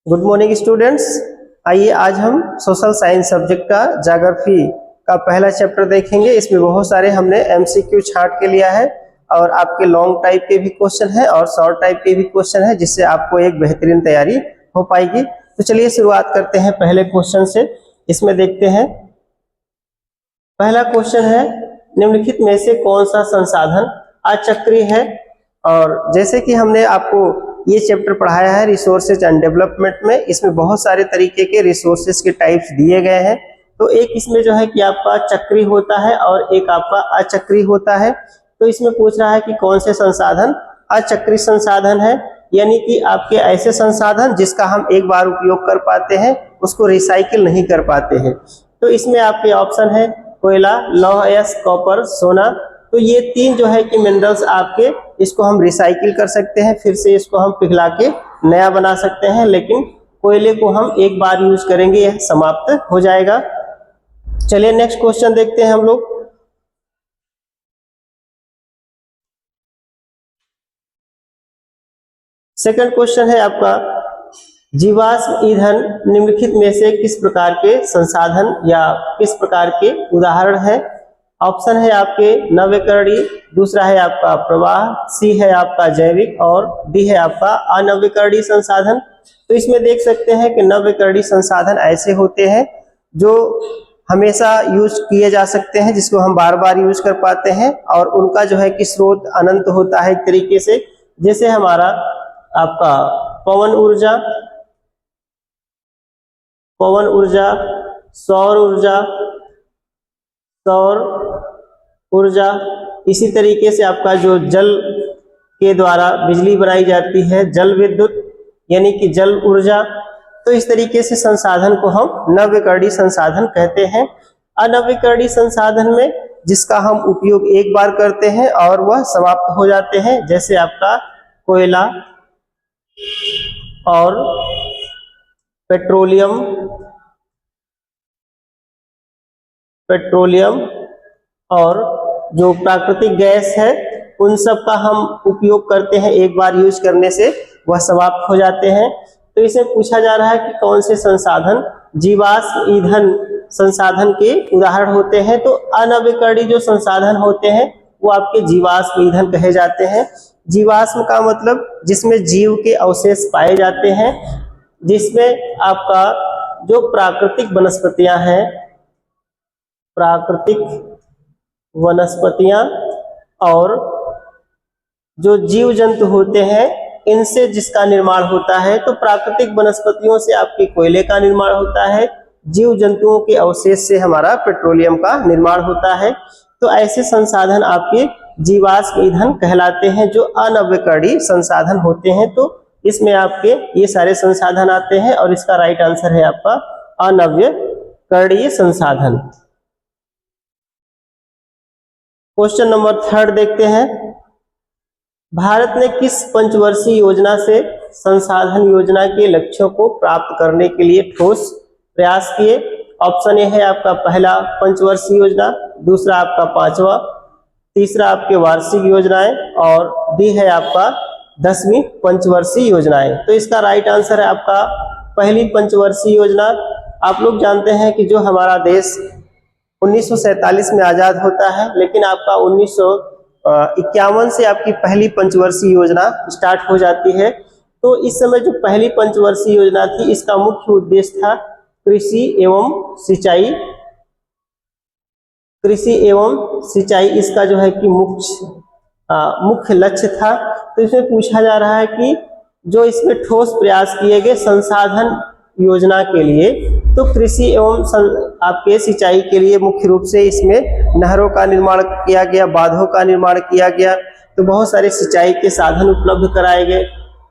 Good morning students. आइए आज हम सोशल साइंस सब्जेक्ट का ज्योग्राफी का पहला चैप्टर देखेंगे। इसमें बहुत सारे हमने एमसीक्यू छांट के लिया है और आपके लॉन्ग टाइप के भी क्वेश्चन है और शॉर्ट टाइप के भी क्वेश्चन है, जिससे आपको एक बेहतरीन तैयारी हो पाएगी। तो चलिए शुरुआत करते हैं पहले क्वेश्चन से। इसमें देखते हैं, पहला क्वेश्चन है, निम्नलिखित में से कौन सा संसाधन अचक्रीय है। और जैसे कि हमने आपको ये चैप्टर पढ़ाया है रिसोर्सेज एंड डेवलपमेंट में, इसमें बहुत सारे तरीके के रिसोर्सेज के टाइप्स दिए गए हैं। तो एक इसमें जो है कि आपका चक्रीय होता है और एक आपका अचक्रीय होता है। तो इसमें पूछ रहा है कि कौन से संसाधन अचक्रीय संसाधन है, यानी कि आपके ऐसे संसाधन जिसका हम एक बार उपयोग कर पाते हैं, उसको रिसाइकिल नहीं कर पाते हैं। तो इसमें आपके ऑप्शन है कोयला, लौह अयस्क, कॉपर, सोना। तो ये तीन जो है कि मिनरल्स आपके, इसको हम रिसाइकिल कर सकते हैं, फिर से इसको हम पिघला के नया बना सकते हैं, लेकिन कोयले को हम एक बार यूज करेंगे, यह समाप्त हो जाएगा। चलिए नेक्स्ट क्वेश्चन देखते हैं हम लोग। सेकंड क्वेश्चन है आपका, जीवाश्म ईंधन निम्नलिखित में से किस प्रकार के संसाधन या किस प्रकार के उदाहरण है। ऑप्शन है आपके नवीकरणीय, दूसरा है आपका प्रवाह, सी है आपका जैविक और डी है आपका अनवीकरणीय संसाधन। तो इसमें देख सकते हैं कि नवीकरणीय संसाधन ऐसे होते हैं जो हमेशा यूज किए जा सकते हैं, जिसको हम बार बार यूज कर पाते हैं, और उनका जो है कि स्रोत अनंत होता है एक तरीके से। जैसे हमारा आपका पवन ऊर्जा, सौर ऊर्जा, इसी तरीके से आपका जो जल के द्वारा बिजली बनाई जाती है, जल विद्युत यानी कि जल ऊर्जा। तो इस तरीके से संसाधन को हम नवीकरणीय संसाधन कहते हैं। अनवीकरणीय संसाधन में जिसका हम उपयोग एक बार करते हैं और वह समाप्त हो जाते हैं, जैसे आपका कोयला और पेट्रोलियम और जो प्राकृतिक गैस है, उन सब का हम उपयोग करते हैं, एक बार यूज करने से वह समाप्त हो जाते हैं। तो इसे पूछा जा रहा है कि कौन से संसाधन जीवाश्म ईंधन संसाधन के उदाहरण होते हैं। तो अनवीकरणीय जो संसाधन होते हैं वो आपके जीवाश्म ईंधन कहे जाते हैं। जीवाश्म का मतलब जिसमें जीव के अवशेष पाए जाते हैं, जिसमें आपका जो प्राकृतिक वनस्पतियां और जो जीव जंतु होते हैं, इनसे जिसका निर्माण होता है। तो प्राकृतिक वनस्पतियों से आपके कोयले का निर्माण होता है, जीव जंतुओं के अवशेष से हमारा पेट्रोलियम का निर्माण होता है। तो ऐसे संसाधन आपके जीवाश्म ईंधन कहलाते हैं, जो अनवीकरणीय संसाधन होते हैं। तो इसमें आपके ये सारे संसाधन आते हैं और इसका राइट आंसर है आपका अनवीकरणीय संसाधन। क्वेश्चन नंबर थर्ड देखते हैं, भारत ने किस पंचवर्षीय योजना से संसाधन योजना के लक्ष्यों को प्राप्त करने के लिए ठोस प्रयास किए। ऑप्शन ए है आपका पहला पंचवर्षीय योजना, दूसरा आपका पांचवा, तीसरा आपके वार्षिक योजनाएं और डी है आपका 10वीं पंचवर्षीय योजनाएं। तो इसका राइट आंसर है आपका पहली पंचवर्षीय योजना। आप लोग जानते हैं कि जो हमारा देश 1947 में आजाद होता है, लेकिन आपका 1951 से आपकी पहली पंचवर्षीय योजना स्टार्ट हो जाती है। तो इस समय जो पहली पंचवर्षीय योजना थी, इसका मुख्य उद्देश्य था कृषि एवं सिंचाई, इसका जो है कि मुख्य लक्ष्य था। तो इसमें पूछा जा रहा है कि जो इसमें ठोस प्रयास किए गए संसाधन योजना के लिए, तो कृषि एवं आपके सिंचाई के लिए मुख्य रूप से इसमें नहरों का निर्माण किया गया, बांधों का निर्माण किया गया। तो बहुत सारे सिंचाई के साधन उपलब्ध कराए गए,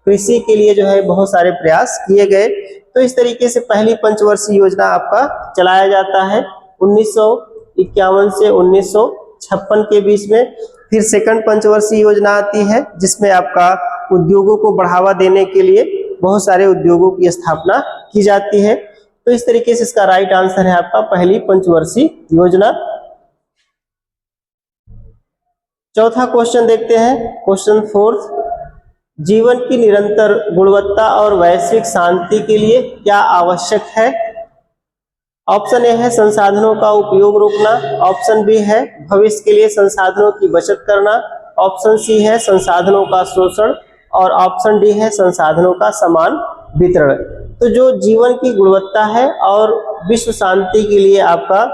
कृषि के लिए जो है बहुत सारे प्रयास किए गए। तो इस तरीके से पहली पंचवर्षीय योजना आपका चलाया जाता है 1951 से 1956 के बीच में। फिर सेकंड पंचवर्षीय योजना आती है, जिसमें आपका उद्योगों को बढ़ावा देने के लिए बहुत सारे उद्योगों की स्थापना की जाती है। तो इस तरीके से इसका राइट आंसर है आपका पहली पंचवर्षीय योजना। चौथा क्वेश्चन देखते हैं, क्वेश्चन फोर्थ, जीवन की निरंतर गुणवत्ता और वैश्विक शांति के लिए क्या आवश्यक है? ऑप्शन ए है संसाधनों का उपयोग रोकना, ऑप्शन बी है भविष्य के लिए संसाधनों की बचत करना, ऑप्शन सी है संसाधनों का शोषण और ऑप्शन डी है संसाधनों का समान वितरण। तो जो जीवन की गुणवत्ता है और विश्व शांति के लिए आपका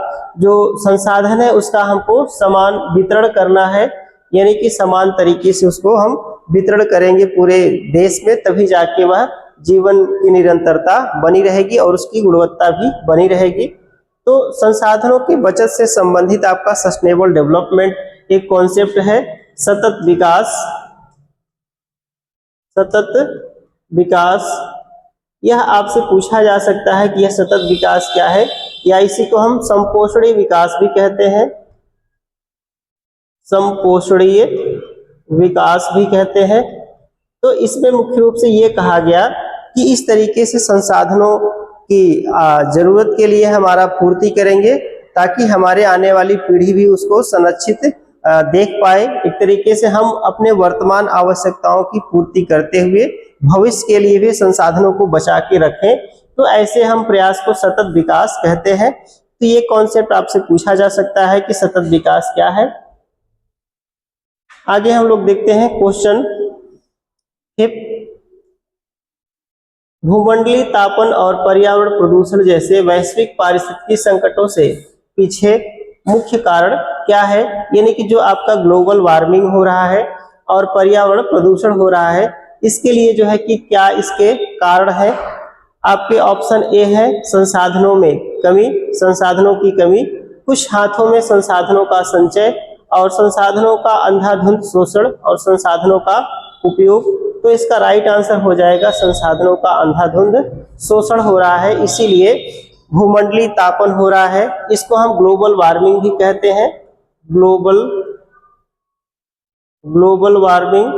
जो संसाधन है उसका हमको समान वितरण करना है, यानी कि समान तरीके से उसको हम वितरण करेंगे पूरे देश में, तभी जाके वह जीवन की निरंतरता बनी रहेगी और उसकी गुणवत्ता भी बनी रहेगी। तो संसाधनों की बचत से संबंधित आपका सस्टेनेबल डेवलपमेंट एक कॉन्सेप्ट है, सतत विकास। सतत विकास, यह आपसे पूछा जा सकता है कि यह सतत विकास क्या है, या इसी को हम संपोषणीय विकास भी कहते हैं, संपोषणीय विकास भी कहते हैं। तो इसमें मुख्य रूप से ये कहा गया कि इस तरीके से संसाधनों की जरूरत के लिए हमारा पूर्ति करेंगे ताकि हमारे आने वाली पीढ़ी भी उसको संरक्षित देख पाए। एक तरीके से हम अपने वर्तमान आवश्यकताओं की पूर्ति करते हुए भविष्य के लिए भी संसाधनों को बचा के रखें, तो ऐसे हम प्रयास को सतत विकास कहते हैं। तो ये कॉन्सेप्ट आपसे पूछा जा सकता है कि सतत विकास क्या है। आगे हम लोग देखते हैं क्वेश्चन 5। भूमंडलीय तापन और पर्यावरण प्रदूषण जैसे वैश्विक पारिस्थितिकी संकटों से पीछे मुख्य कारण क्या है, यानी कि जो आपका ग्लोबल वार्मिंग हो रहा है और पर्यावरण प्रदूषण हो रहा है, इसके लिए जो है कि क्या इसके कारण है। आपके ऑप्शन ए है संसाधनों में कमी, संसाधनों की कमी, कुछ हाथों में संसाधनों का संचय और संसाधनों का अंधाधुंध शोषण और संसाधनों का उपयोग। तो इसका राइट आंसर हो जाएगा संसाधनों का अंधाधुंध शोषण हो रहा है, इसीलिए भूमंडलीय तापन हो रहा है। इसको हम ग्लोबल वार्मिंग भी कहते हैं, ग्लोबल वार्मिंग।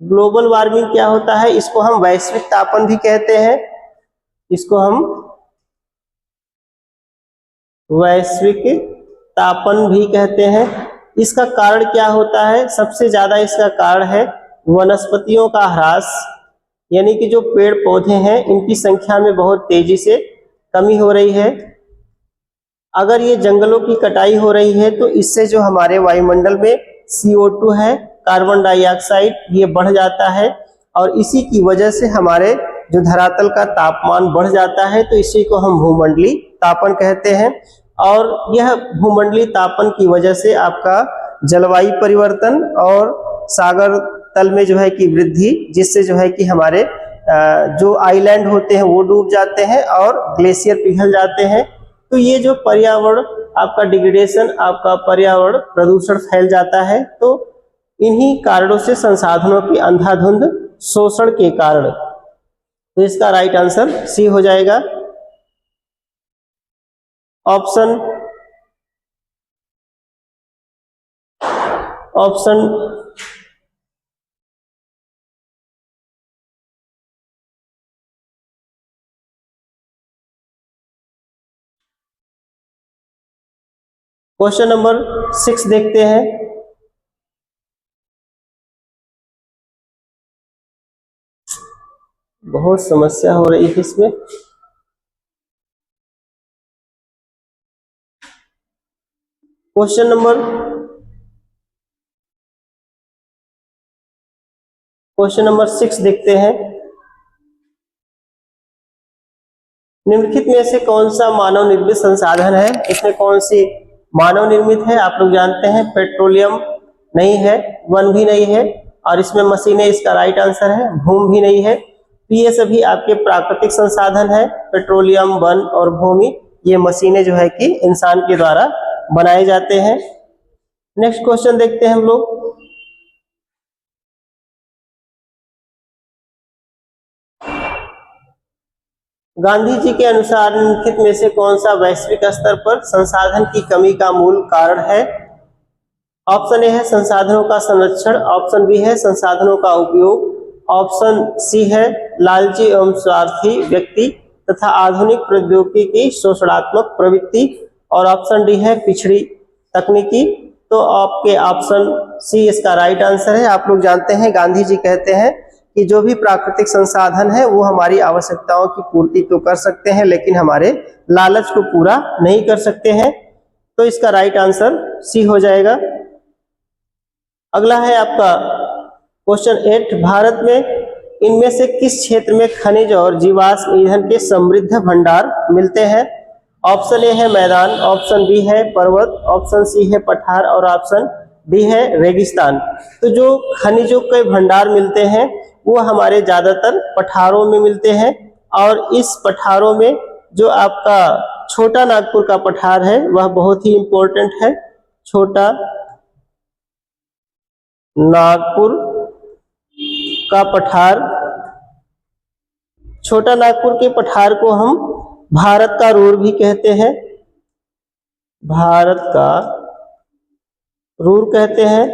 ग्लोबल वार्मिंग क्या होता है, इसको हम वैश्विक तापन भी कहते हैं, इसको हम वैश्विक तापन भी कहते हैं। इसका कारण क्या होता है, सबसे ज्यादा इसका कारण है वनस्पतियों का ह्रास, यानी कि जो पेड़ पौधे हैं इनकी संख्या में बहुत तेजी से कमी हो रही है। अगर ये जंगलों की कटाई हो रही है तो इससे जो हमारे वायुमंडल में CO2 है, कार्बन डाइऑक्साइड, ये बढ़ जाता है और इसी की वजह से हमारे जो धरातल का तापमान बढ़ जाता है, तो इसी को हम भूमंडलीय तापन कहते हैं। और यह भूमंडलीय तापन की वजह से आपका जलवायु परिवर्तन और सागर तल में जो है कि वृद्धि, जिससे जो है कि हमारे जो आइलैंड होते हैं वो डूब जाते हैं और ग्लेशियर पिघल जाते हैं। तो ये जो पर्यावरण आपका डिग्रेडेशन, आपका पर्यावरण प्रदूषण फैल जाता है, तो इन्हीं कारणों से संसाधनों की अंधाधुंध शोषण के कारण। तो इसका राइट आंसर सी हो जाएगा। ऑप्शन क्वेश्चन नंबर 6 देखते हैं। बहुत समस्या हो रही है इसमें। क्वेश्चन नंबर 6 देखते हैं। निम्नलिखित में से कौन सा मानव निर्मित संसाधन है, इसमें कौन सी मानव निर्मित है। आप लोग जानते हैं पेट्रोलियम नहीं है, वन भी नहीं है, और इसमें मशीनें इसका राइट आंसर है। भूमि भी नहीं है। तो ये सभी आपके प्राकृतिक संसाधन है, पेट्रोलियम, वन और भूमि। ये मशीनें जो है कि इंसान के द्वारा बनाए जाते हैं। नेक्स्ट क्वेश्चन देखते हैं हम लोग। गांधी जी के अनुसार निम्नलिखित में से कौन सा वैश्विक स्तर पर संसाधन की कमी का मूल कारण है। ऑप्शन ए है संसाधनों का संरक्षण, ऑप्शन बी है संसाधनों का उपयोग, ऑप्शन सी है लालची एवं स्वार्थी व्यक्ति तथा आधुनिक प्रौद्योगिकी की शोषणात्मक प्रवृत्ति, और ऑप्शन डी है पिछड़ी तकनीकी। तो तो आपके ऑप्शन सी इसका राइट आंसर है। आप लोग जानते हैं गांधी जी कहते हैं कि जो भी प्राकृतिक संसाधन है वो हमारी आवश्यकताओं की पूर्ति तो कर सकते हैं लेकिन हमारे लालच को पूरा नहीं कर सकते हैं। तो इसका राइट आंसर सी हो जाएगा। अगला है आपका क्वेश्चन 8, भारत में इनमें से किस क्षेत्र में खनिज और जीवाश्म ईंधन के समृद्ध भंडार मिलते हैं? ऑप्शन ए है मैदान, ऑप्शन बी है पर्वत, ऑप्शन सी है पठार और ऑप्शन डी है रेगिस्तान। तो जो खनिजों के भंडार मिलते हैं वो हमारे ज्यादातर पठारों में मिलते हैं और इस पठारों में जो आपका छोटा नागपुर का पठार है वह बहुत ही इंपॉर्टेंट है। छोटा नागपुर का पठार, छोटा नागपुर के पठार को हम भारत का रूर भी कहते हैं, भारत का रूर कहते हैं।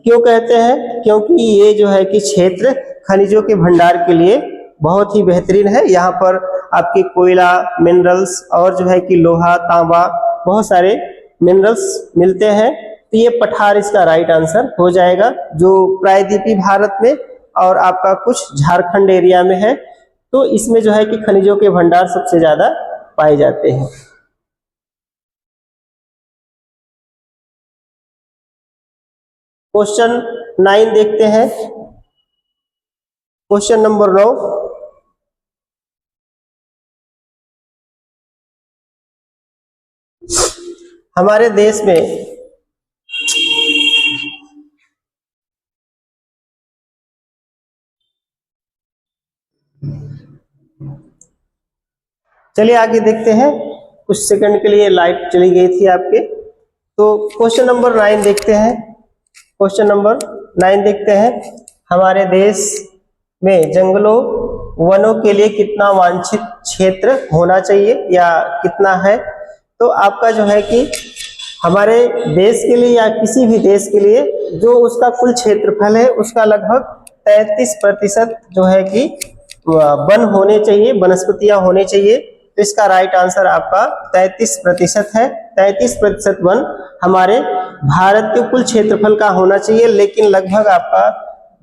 क्यों कहते हैं? क्योंकि ये जो है कि क्षेत्र खनिजों के भंडार के लिए बहुत ही बेहतरीन है। यहाँ पर आपके कोयला, मिनरल्स और जो है कि लोहा, तांबा, बहुत सारे मिनरल्स मिलते हैं। तो ये पठार इसका राइट आंसर हो जाएगा, जो प्रायद्वीपीय भारत में और आपका कुछ झारखंड एरिया में है। तो इसमें जो है कि खनिजों के भंडार सबसे ज्यादा पाए जाते हैं। क्वेश्चन 9 देखते हैं। क्वेश्चन नंबर 9, हमारे देश में चलिए आगे देखते हैं। कुछ सेकंड के लिए लाइट चली गई थी आपके। तो क्वेश्चन नंबर 9 देखते हैं। क्वेश्चन नंबर 9 देखते हैं, हमारे देश में जंगलों वनों के लिए कितना वांछित क्षेत्र होना चाहिए या कितना है? तो आपका जो है कि हमारे देश के लिए या किसी भी देश के लिए जो उसका कुल क्षेत्रफल है उसका लगभग 33% जो है कि वन होने चाहिए, वनस्पतियां होने चाहिए। तो इसका राइट आंसर आपका 33% है। 33% वन हमारे भारत के कुल क्षेत्रफल का होना चाहिए, लेकिन लगभग आपका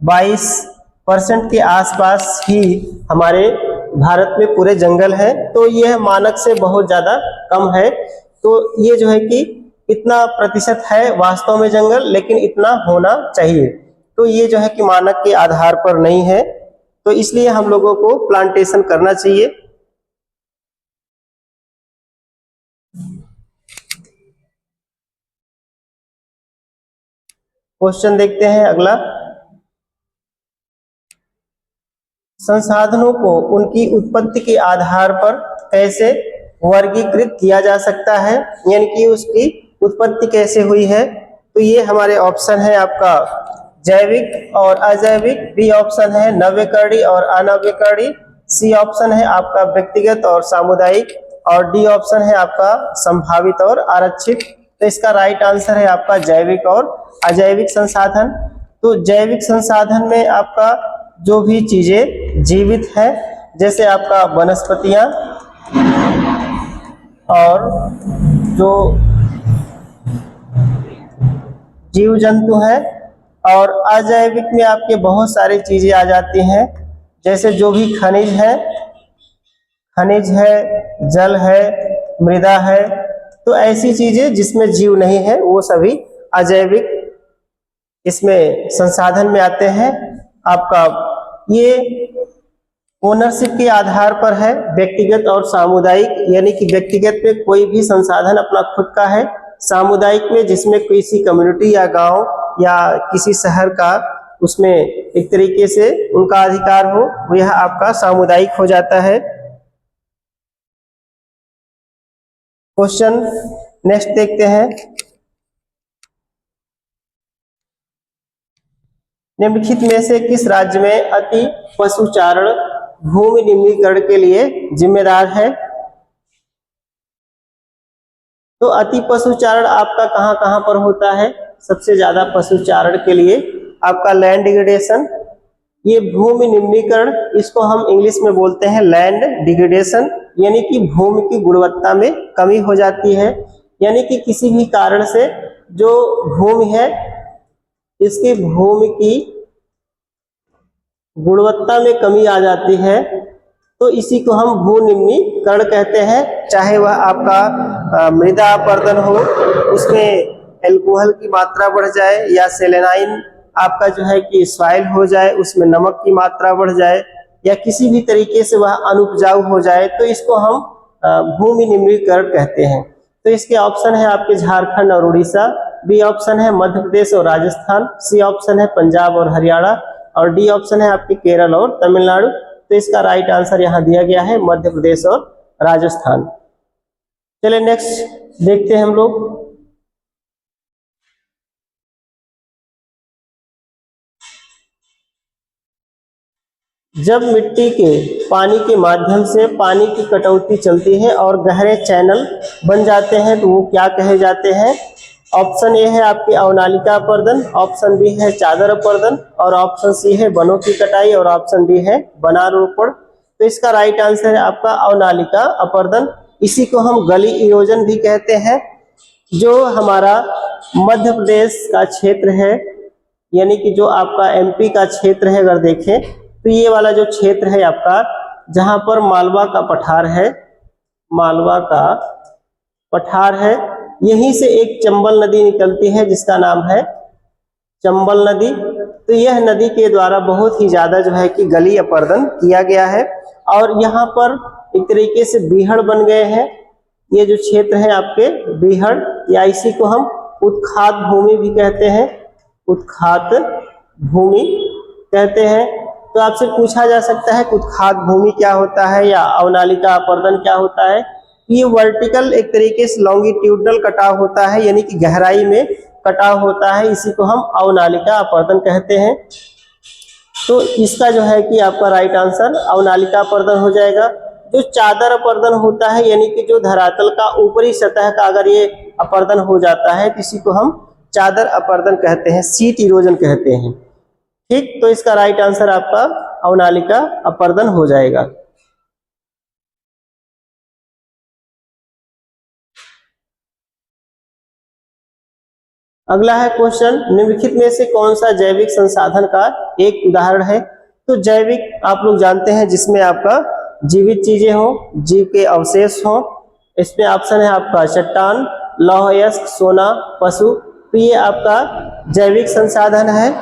22% के आसपास ही हमारे भारत में पूरे जंगल है। तो यह मानक से बहुत ज्यादा कम है। तो ये जो है कि इतना प्रतिशत है वास्तव में जंगल, लेकिन इतना होना चाहिए। तो ये जो है कि मानक के आधार पर नहीं है, तो इसलिए हम लोगों को प्लांटेशन करना चाहिए। क्वेश्चन देखते हैं अगला, संसाधनों को उनकी उत्पत्ति के आधार पर कैसे वर्गीकृत किया जा सकता है, यानी कि उसकी उत्पत्ति कैसे हुई है? तो ये हमारे ऑप्शन है आपका जैविक और अजैविक, बी ऑप्शन है नव्यकरणीय और अनव्यकरणीय, सी ऑप्शन है आपका व्यक्तिगत और सामुदायिक और डी ऑप्शन है आपका संभावित और आरक्षित। तो इसका राइट आंसर है आपका जैविक और अजैविक संसाधन। तो जैविक संसाधन में आपका जो भी चीजें जीवित है, जैसे आपका वनस्पतियां और जो जीव जंतु है, और अजैविक में आपके बहुत सारी चीजें आ जाती हैं, जैसे जो भी खनिज है, जल है, मृदा है। तो ऐसी चीजें जिसमें जीव नहीं है वो सभी अजैविक इसमें संसाधन में आते हैं। आपका ये ओनरशिप के आधार पर है, व्यक्तिगत और सामुदायिक, यानी कि व्यक्तिगत में कोई भी संसाधन अपना खुद का है, सामुदायिक में जिसमें किसी कम्युनिटी या गांव या किसी शहर का उसमें एक तरीके से उनका अधिकार हो, वो यह आपका सामुदायिक हो जाता है। क्वेश्चन नेक्स्ट देखते हैं, निम्नलिखित में से किस राज्य में अति पशुचारण भूमि निम्नीकरण के लिए जिम्मेदार है? तो अति पशुचारण आपका कहां कहां पर होता है? सबसे ज्यादा पशुचारण के लिए आपका लैंड डिग्रेडेशन, ये भूमि निम्नीकरण, इसको हम इंग्लिश में बोलते हैं लैंड डिग्रेडेशन, यानी कि भूमि की गुणवत्ता में कमी हो जाती है। यानी कि किसी भी कारण से जो भूमि है इसकी भूमि की गुणवत्ता में कमी आ जाती है तो इसी को हम भूनिम्नीकरण कहते हैं। चाहे वह आपका मृदा अपरदन हो, उसमें एल्कोहल की मात्रा बढ़ जाए, या सेलेनाइन आपका जो है कि सॉइल हो जाए, उसमें नमक की मात्रा बढ़ जाए, या किसी भी तरीके से वह अनुपजाऊ हो जाए, तो इसको हम भूमि निम्नीकरण कहते हैं। तो इसके ऑप्शन है आपके झारखंड और उड़ीसा, बी ऑप्शन है मध्य प्रदेश और राजस्थान, सी ऑप्शन है पंजाब और हरियाणा, और डी ऑप्शन है आपके केरल और तमिलनाडु। तो इसका राइट आंसर यहाँ दिया गया है मध्य प्रदेश और राजस्थान। चलिए नेक्स्ट देखते हैं हम लोग। जब मिट्टी के पानी के माध्यम से पानी की कटौती चलती है और गहरे चैनल बन जाते हैं तो वो क्या कहे जाते हैं? ऑप्शन ए है आपकी अवनालिका अपरदन, ऑप्शन बी है चादर अपरदन, और ऑप्शन सी है वनों की कटाई, और ऑप्शन डी है वनारोपण। तो इसका राइट आंसर है आपका अवनालिका अपरदन। इसी को हम गली इरोजन भी कहते हैं। जो हमारा मध्य प्रदेश का क्षेत्र है, यानी कि जो आपका एमपी का क्षेत्र है, अगर देखें तो ये वाला जो क्षेत्र है आपका, जहां पर मालवा का पठार है, मालवा का पठार है, यहीं से एक चंबल नदी निकलती है जिसका नाम है चंबल नदी। तो यह नदी के द्वारा बहुत ही ज्यादा जो है कि गली अपरदन किया गया है, और यहाँ पर एक तरीके से बीहड़ बन गए हैं। ये जो क्षेत्र है आपके बीहड़, या इसी को हम उत्खात भूमि भी कहते हैं, उत्खात भूमि कहते हैं। तो आपसे पूछा जा सकता है कि उत्खात भूमि क्या होता है या अवनालिका अपरदन क्या होता है। ये वर्टिकल एक तरीके से लॉन्गिट्यूडनल कटाव होता है, यानी कि गहराई में कटाव होता है, इसी को हम अवनालिका अपरदन कहते हैं। तो इसका जो है कि आपका राइट आंसर अवनालिका अपरदन हो जाएगा। जो चादर अपरदन होता है, यानी कि जो धरातल का ऊपरी सतह का अगर ये अपरदन हो जाता है तो इसी को हम चादर अपरदन कहते हैं, सीट इरोजन कहते हैं। ठीक, तो इसका राइट आंसर आपका अवनालिका अपरदन हो जाएगा। अगला है क्वेश्चन, निम्नलिखित में से कौन सा जैविक संसाधन का एक उदाहरण है? तो जैविक आप लोग जानते हैं जिसमें आपका जीवित चीजें हो, जीव के अवशेष हो। इसमें ऑप्शन है आपका चट्टान, लौह अयस्क, सोना, पशु। तो ये आपका जैविक संसाधन है।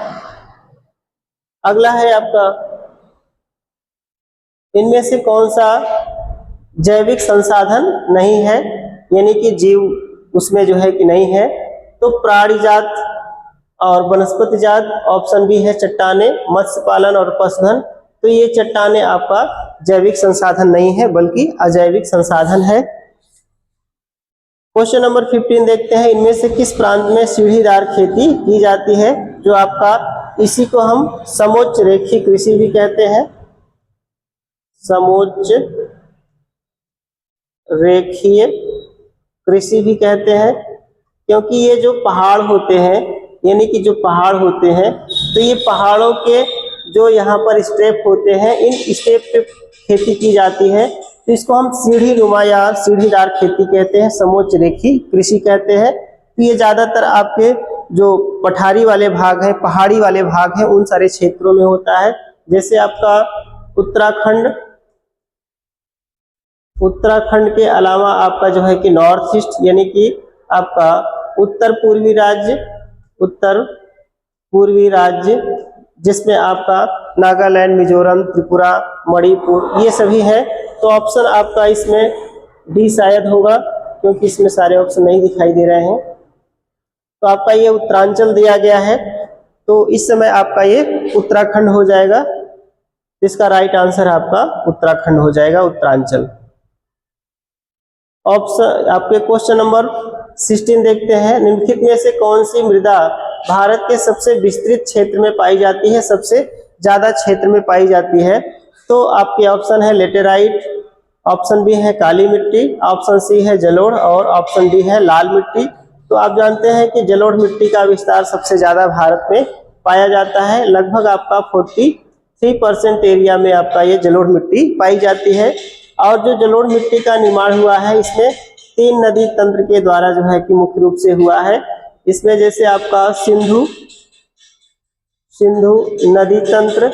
अगला है आपका, इनमें से कौन सा जैविक संसाधन नहीं है, यानी कि जीव उसमें जो है कि नहीं है? तो प्राणी जात और वनस्पति जात। ऑप्शन बी है चट्टाने, मत्स्य पालन और पशुधन। तो ये चट्टाने आपका जैविक संसाधन नहीं है बल्कि अजैविक संसाधन है। क्वेश्चन नंबर 15 देखते हैं, इनमें से किस प्रांत में सीढ़ीदार खेती की जाती है? जो आपका, इसी को हम समोच्च रेखीय कृषि भी कहते हैं, समोच्च रेखीय कृषि भी कहते हैं, क्योंकि ये जो पहाड़ होते हैं, यानी कि जो पहाड़ होते हैं, तो ये पहाड़ों के जो यहाँ पर स्टेप होते हैं, इन स्टेप पे खेती की जाती है। तो इसको हम सीढ़ी नुमा या सीढ़ीदार खेती कहते हैं, समोच्च रेखीय कृषि कहते हैं। तो ये ज्यादातर आपके जो पठारी वाले भाग हैं, पहाड़ी वाले भाग हैं, उन सारे क्षेत्रों में होता है। जैसे आपका उत्तराखंड, उत्तराखंड के अलावा आपका जो है कि नॉर्थ ईस्ट, यानी कि आपका उत्तर पूर्वी राज्य, उत्तर पूर्वी राज्य जिसमें आपका नागालैंड, मिजोरम, त्रिपुरा, मणिपुर, ये सभी है। तो ऑप्शन आपका इसमें डी शायद होगा, क्योंकि इसमें सारे ऑप्शन नहीं दिखाई दे रहे हैं। तो आपका ये उत्तरांचल दिया गया है, तो इस समय आपका ये उत्तराखंड हो जाएगा। इसका राइट आंसर आपका उत्तराखंड हो जाएगा, उत्तरांचल। ऑप्शन आपके क्वेश्चन नंबर 16 देखते हैं, निम्नलिखित में से कौन सी मृदा भारत के सबसे विस्तृत क्षेत्र में पाई जाती है, सबसे ज्यादा क्षेत्र में पाई जाती है? तो आपके ऑप्शन है लेटेराइट, ऑप्शन बी है काली मिट्टी, ऑप्शन सी है जलोढ़, और ऑप्शन डी है लाल मिट्टी। तो आप जानते हैं कि जलोढ़ मिट्टी का विस्तार सबसे ज्यादा भारत में पाया जाता है। लगभग आपका 43% एरिया में आपका ये जलोढ़ मिट्टी पाई जाती है। और जो जलोढ़ मिट्टी का निर्माण हुआ है, इसमें 3 नदी तंत्र के द्वारा जो है कि मुख्य रूप से हुआ है। इसमें जैसे आपका सिंधु नदी तंत्र,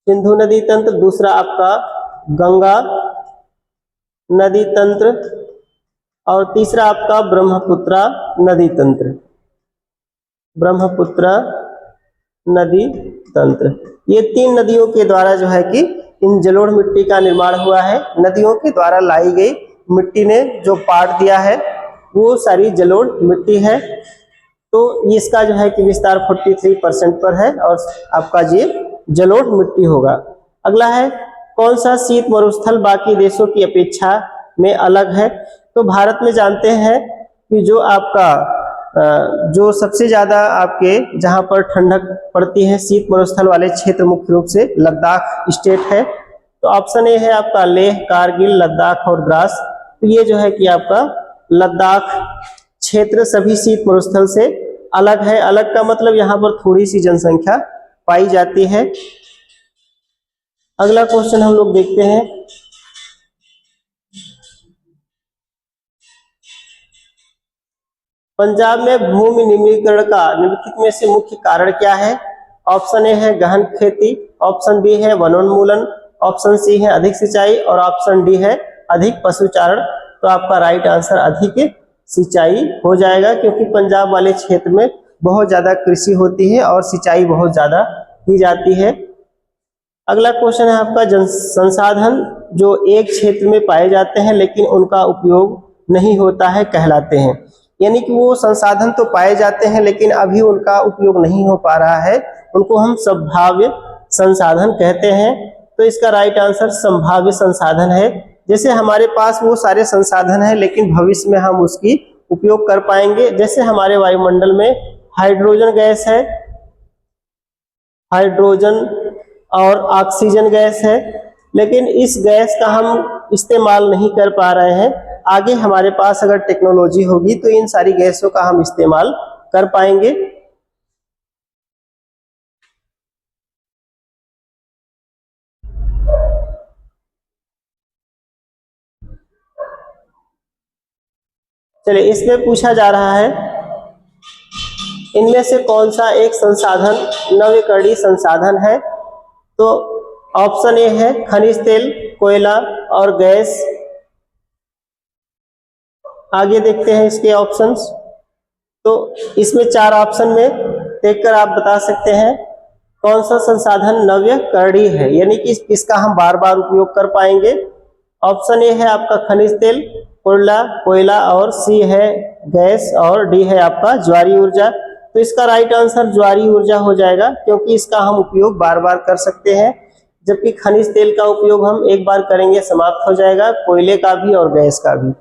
सिंधु नदी तंत्र, दूसरा आपका गंगा नदी तंत्र और तीसरा आपका ब्रह्मपुत्रा नदी तंत्र, ब्रह्मपुत्रा नदी तंत्र। ये 3 नदियों के द्वारा जो है कि इन जलोढ़ मिट्टी का निर्माण हुआ है। नदियों के द्वारा लाई गई मिट्टी ने जो पार्ट दिया है वो सारी जलोढ़ मिट्टी है। तो इसका जो है कि विस्तार 43% पर है और आपका ये जलोढ़ मिट्टी होगा। अगला है कौन सा शीत मरुस्थल बाकी देशों की अपेक्षा में अलग है। तो भारत में जानते हैं कि जो आपका जो सबसे ज्यादा आपके जहां पर ठंडक पड़ती है शीत मरुस्थल वाले क्षेत्र मुख्य रूप से लद्दाख स्टेट है। तो ऑप्शन ए है आपका लेह, कारगिल, लद्दाख और द्रास। तो ये जो है कि आपका लद्दाख क्षेत्र सभी शीत मरुस्थल से अलग है। अलग का मतलब यहाँ पर थोड़ी सी जनसंख्या पाई जाती है। अगला क्वेश्चन हम लोग देखते हैं, पंजाब में भूमि निम्नीकरण का निम्नलिखित में से मुख्य कारण क्या है। ऑप्शन ए है गहन खेती, ऑप्शन बी है वनोन्मूलन, ऑप्शन सी है अधिक सिंचाई और ऑप्शन डी है अधिक पशुचारण। तो आपका राइट आंसर अधिक सिंचाई हो जाएगा, क्योंकि पंजाब वाले क्षेत्र में बहुत ज्यादा कृषि होती है और सिंचाई बहुत ज्यादा की जाती है। अगला क्वेश्चन है आपका जन संसाधन जो एक क्षेत्र में पाए जाते हैं लेकिन उनका उपयोग नहीं होता है कहलाते हैं। यानी कि वो संसाधन तो पाए जाते हैं लेकिन अभी उनका उपयोग नहीं हो पा रहा है, उनको हम संभाव्य संसाधन कहते हैं। तो इसका राइट आंसर संभाव्य संसाधन है। जैसे हमारे पास वो सारे संसाधन हैं लेकिन भविष्य में हम उसकी उपयोग कर पाएंगे। जैसे हमारे वायुमंडल में हाइड्रोजन गैस है, हाइड्रोजन और ऑक्सीजन गैस है, लेकिन इस गैस का हम इस्तेमाल नहीं कर पा रहे हैं। आगे हमारे पास अगर टेक्नोलॉजी होगी तो इन सारी गैसों का हम इस्तेमाल कर पाएंगे। चलिए, इसमें पूछा जा रहा है इनमें से कौन सा एक संसाधन नवीकरणीय संसाधन है। तो ऑप्शन ए है खनिज तेल, कोयला और गैस। आगे देखते हैं इसके ऑप्शंस। तो इसमें 4 ऑप्शन में देखकर आप बता सकते हैं कौन सा संसाधन नवीकरणीय है, यानी कि इसका हम बार बार उपयोग कर पाएंगे। ऑप्शन ए है आपका खनिज तेल, कोयला और सी है गैस और डी है आपका ज्वारीय ऊर्जा। तो इसका राइट आंसर ज्वारीय ऊर्जा हो जाएगा, क्योंकि इसका हम उपयोग बार बार कर सकते हैं, जबकि खनिज तेल का उपयोग हम एक बार करेंगे समाप्त हो जाएगा, कोयले का भी और गैस का भी।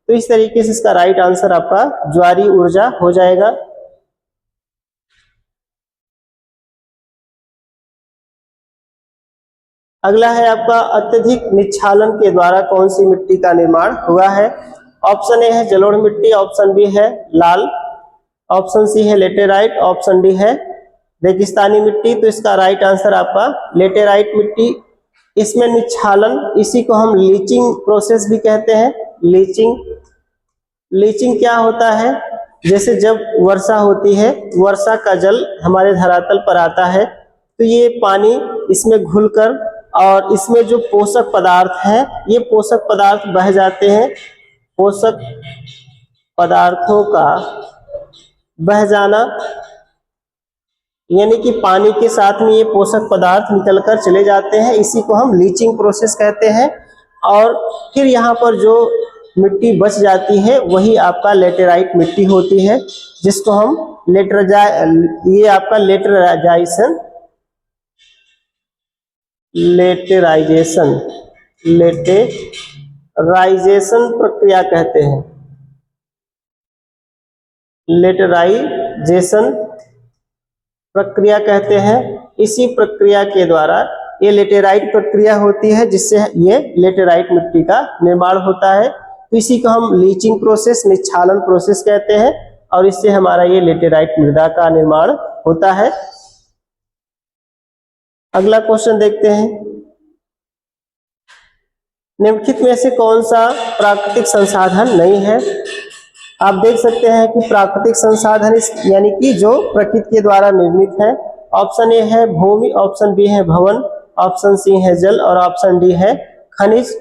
तो इस तरीके से इसका राइट आंसर आपका ज्वारीय ऊर्जा हो जाएगा। अगला है आपका अत्यधिक निक्षालन के द्वारा कौन सी मिट्टी का निर्माण हुआ है। ऑप्शन ए है जलोढ़ मिट्टी, ऑप्शन बी है लाल, ऑप्शन सी है लेटेराइट, ऑप्शन डी है रेगिस्तानी मिट्टी। तो इसका राइट आंसर आपका लेटेराइट मिट्टी। इसमें निक्षालन, इसी को हम लीचिंग प्रोसेस भी कहते हैं। लीचिंग क्या होता है, जैसे जब वर्षा होती है, वर्षा का जल हमारे धरातल पर आता है तो ये पानी इसमें घुलकर और इसमें जो पोषक पदार्थ हैं ये पोषक पदार्थ बह जाते हैं। पोषक पदार्थों का बह जाना यानी कि पानी के साथ में ये पोषक पदार्थ निकलकर चले जाते हैं, इसी को हम लीचिंग प्रोसेस कहते हैं। और फिर यहाँ पर जो मिट्टी बच जाती है वही आपका लेटेराइट मिट्टी होती है, जिसको हम ये आपका लेटेराइजेशन प्रक्रिया कहते हैं। लेटेराइजेशन प्रक्रिया कहते हैं। इसी प्रक्रिया के द्वारा ये लेटेराइट प्रक्रिया होती है, जिससे ये लेटेराइट मिट्टी का निर्माण होता है। तो इसी को हम लीचिंग प्रोसेस, निक्षालन प्रोसेस कहते हैं और इससे हमारा ये लेटेराइट मृदा का निर्माण होता है। अगला क्वेश्चन देखते हैं, निम्नलिखित में से कौन सा प्राकृतिक संसाधन नहीं है। आप देख सकते हैं कि प्राकृतिक संसाधन यानी कि जो प्रकृति के द्वारा निर्मित है। ऑप्शन ए है भूमि, ऑप्शन बी है भवन, ऑप्शन सी है जल और ऑप्शन डी है खनिज।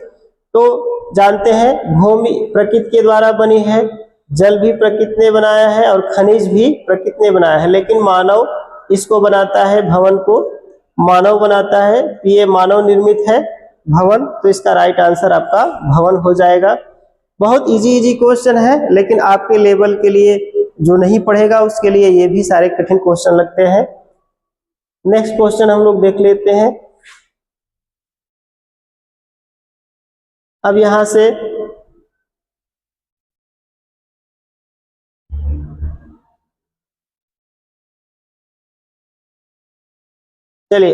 तो जानते हैं भूमि प्रकृति के द्वारा बनी है, जल भी प्रकृति ने बनाया है और खनिज भी प्रकृति ने बनाया है, लेकिन मानव इसको बनाता है, भवन को मानव बनाता है। ये मानव निर्मित है भवन, तो इसका राइट आंसर आपका भवन हो जाएगा। बहुत इजी क्वेश्चन है, लेकिन आपके लेवल के लिए जो नहीं पढ़ेगा उसके लिए ये भी सारे कठिन क्वेश्चन लगते हैं। नेक्स्ट क्वेश्चन हम लोग देख लेते हैं। अब यहां से चलिए,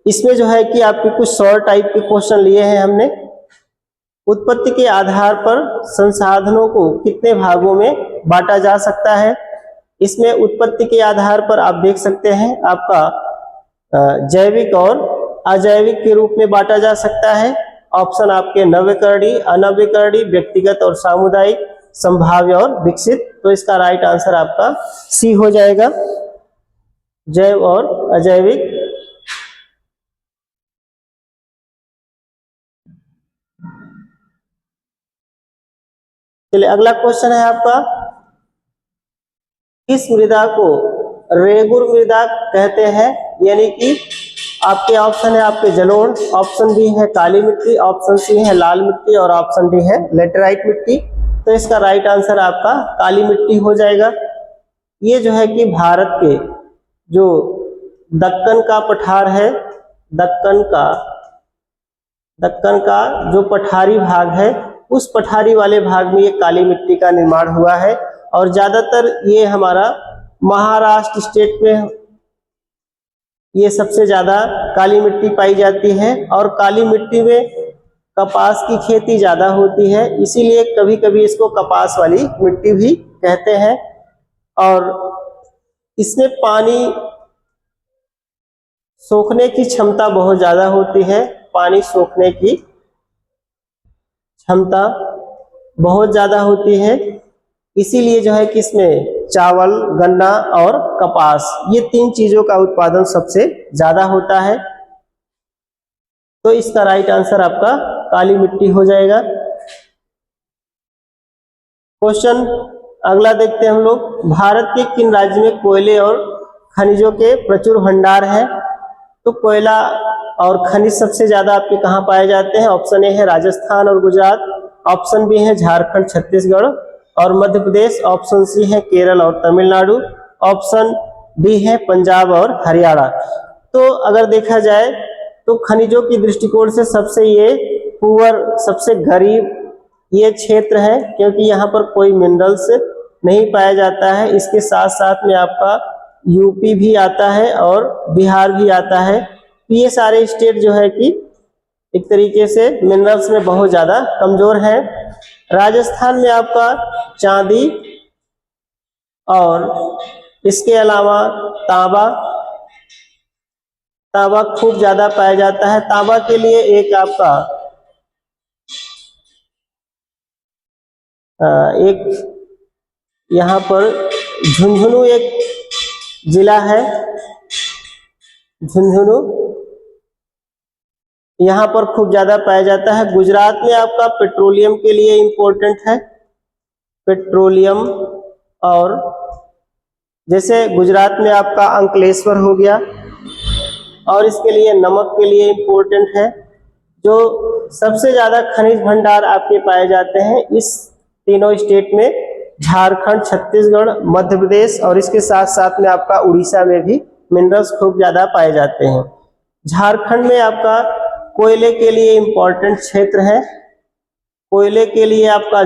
इसमें जो है कि आपके कुछ शॉर्ट टाइप के क्वेश्चन लिए हैं हमने। उत्पत्ति के आधार पर संसाधनों को कितने भागों में बांटा जा सकता है। इसमें उत्पत्ति के आधार पर आप देख सकते हैं आपका जैविक और अजैविक के रूप में बांटा जा सकता है। ऑप्शन आपके नवीकरणीय, अनवीकरणीय, व्यक्तिगत और सामुदायिक, संभाव्य और विकसित। तो इसका राइट आंसर आपका सी हो जाएगा, जैव और अजैविक। चलिए, अगला क्वेश्चन है आपका, किस मृदा को रेगुर मृदा कहते हैं। यानी कि आपके ऑप्शन है आपके जलोढ़, ऑप्शन बी है काली मिट्टी, ऑप्शन सी है लाल मिट्टी और ऑप्शन डी है लेटेराइट मिट्टी। तो इसका राइट आंसर आपका काली मिट्टी हो जाएगा। ये जो है कि भारत के जो दक्कन का पठार है, दक्कन का जो पठारी भाग है, उस पठारी वाले भाग में ये काली मिट्टी का निर्माण हुआ है। और ज्यादातर ये हमारा महाराष्ट्र स्टेट में ये सबसे ज्यादा काली मिट्टी पाई जाती है। और काली मिट्टी में कपास की खेती ज्यादा होती है, इसीलिए कभी कभी इसको कपास वाली मिट्टी भी कहते हैं। और इसमें पानी सोखने की क्षमता बहुत ज्यादा होती है, पानी सोखने की क्षमता बहुत ज्यादा होती है। इसीलिए जो है कि इसमें चावल, गन्ना और कपास, ये तीन चीजों का उत्पादन सबसे ज्यादा होता है। तो इसका राइट आंसर आपका काली मिट्टी हो जाएगा। क्वेश्चन अगला देखते हैं हम लोग, भारत के किन राज्य में कोयले और खनिजों के प्रचुर भंडार है। तो कोयला और खनिज सबसे ज्यादा आपके कहाँ पाए जाते हैं। ऑप्शन ए है राजस्थान और गुजरात, ऑप्शन बी है झारखंड, छत्तीसगढ़ और मध्य प्रदेश, ऑप्शन सी है केरल और तमिलनाडु, ऑप्शन डी है पंजाब और हरियाणा। तो अगर देखा जाए तो खनिजों की दृष्टिकोण से सबसे ये पुअर, सबसे गरीब ये क्षेत्र है, क्योंकि यहाँ पर कोई मिनरल्स नहीं पाया जाता है। इसके साथ साथ में आपका यूपी भी आता है और बिहार भी आता है। तो ये सारे स्टेट जो है कि एक तरीके से मिनरल्स में बहुत ज्यादा कमजोर है। राजस्थान में आपका चांदी और इसके अलावा तांबा खूब ज्यादा पाया जाता है। तांबा के लिए एक आपका एक यहाँ पर झुंझुनू एक जिला है, झुंझुनू यहाँ पर खूब ज्यादा पाया जाता है। गुजरात में आपका पेट्रोलियम के लिए इम्पोर्टेंट है, पेट्रोलियम। और जैसे गुजरात में आपका अंकलेश्वर हो गया, और इसके लिए नमक के लिए इम्पोर्टेंट है। जो सबसे ज्यादा खनिज भंडार आपके पाए जाते हैं इस तीनों स्टेट में, झारखंड, छत्तीसगढ़, मध्य प्रदेश और इसके साथ साथ में आपका उड़ीसा में भी मिनरल्स खूब ज्यादा पाए जाते हैं। झारखंड में आपका कोयले के लिए इम्पोर्टेंट क्षेत्र है, कोयले के लिए आपका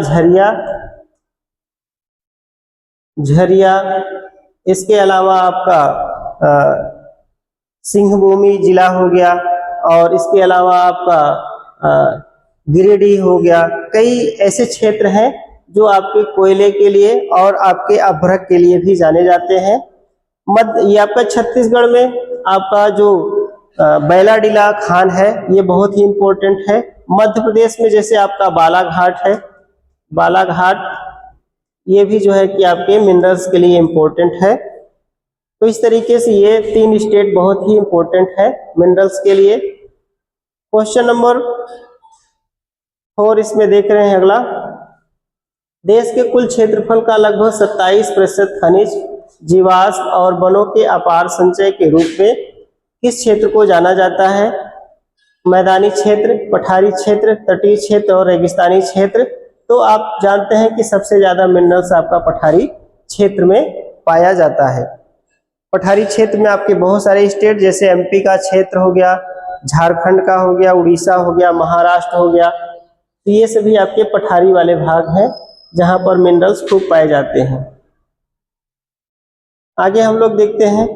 झरिया, इसके अलावा आपका सिंहभूमि जिला हो गया, और इसके अलावा आपका गिरिडीह हो गया। कई ऐसे क्षेत्र हैं जो आपके कोयले के लिए और आपके अभ्रक के लिए भी जाने जाते हैं। ये आपका छत्तीसगढ़ में आपका जो बैलाडीला खान है, ये बहुत ही इम्पोर्टेंट है। मध्य प्रदेश में जैसे आपका बालाघाट है, बालाघाट ये भी जो है कि आपके मिनरल्स के लिए इम्पोर्टेंट है। तो इस तरीके से ये 3 स्टेट बहुत ही इम्पोर्टेंट है मिनरल्स के लिए। क्वेश्चन नंबर 4 इसमें देख रहे हैं अगला, देश के कुल क्षेत्रफल का लगभग 27% खनिज, जीवाश्म और वनों के अपार संचय के रूप में किस क्षेत्र को जाना जाता है? मैदानी क्षेत्र, पठारी क्षेत्र, तटीय क्षेत्र और रेगिस्तानी क्षेत्र। तो आप जानते हैं कि सबसे ज्यादा मिनरल्स आपका पठारी क्षेत्र में पाया जाता है। पठारी क्षेत्र में आपके बहुत सारे स्टेट जैसे एमपी का क्षेत्र हो गया, झारखंड का हो गया, उड़ीसा हो गया, महाराष्ट्र हो गया, तो ये सभी आपके पठारी वाले भाग हैं जहां पर मिनरल्स खूब पाए जाते हैं। आगे हम लोग देखते हैं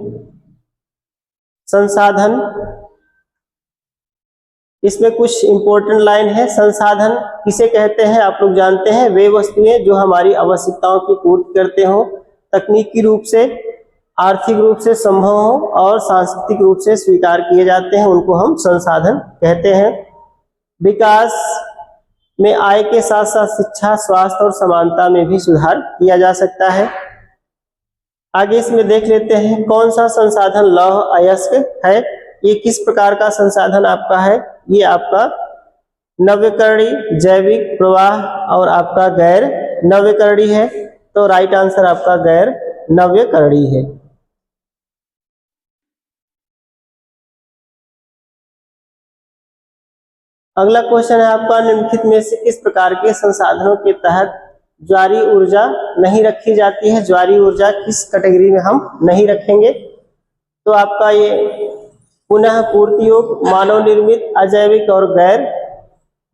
संसाधन। इसमें कुछ इंपॉर्टेंट लाइन है। संसाधन किसे कहते हैं आप लोग जानते हैं, वे वस्तुएं जो हमारी आवश्यकताओं की पूर्ति करते हो, तकनीकी रूप से, आर्थिक रूप से संभव हो और सांस्कृतिक रूप से स्वीकार किए जाते हैं, उनको हम संसाधन कहते हैं। विकास में आय के साथ साथ शिक्षा, स्वास्थ्य और समानता में भी सुधार किया जा सकता है। आगे इसमें देख लेते हैं कौन सा संसाधन लौह अयस्क है। ये किस प्रकार का संसाधन आपका है? ये आपका नव्यकरणीय, जैविक, प्रवाह और आपका गैर नव्यकरणीय है। तो राइट आंसर आपका गैर नव्यकरणीय है। अगला क्वेश्चन है आपका, निम्नलिखित में से किस प्रकार के संसाधनों के तहत ज्वारीय ऊर्जा नहीं रखी जाती है? ज्वारीय ऊर्जा किस कैटेगरी में हम नहीं रखेंगे? तो आपका ये पुनः पूर्ति योग, मानव निर्मित, अजैविक और गैर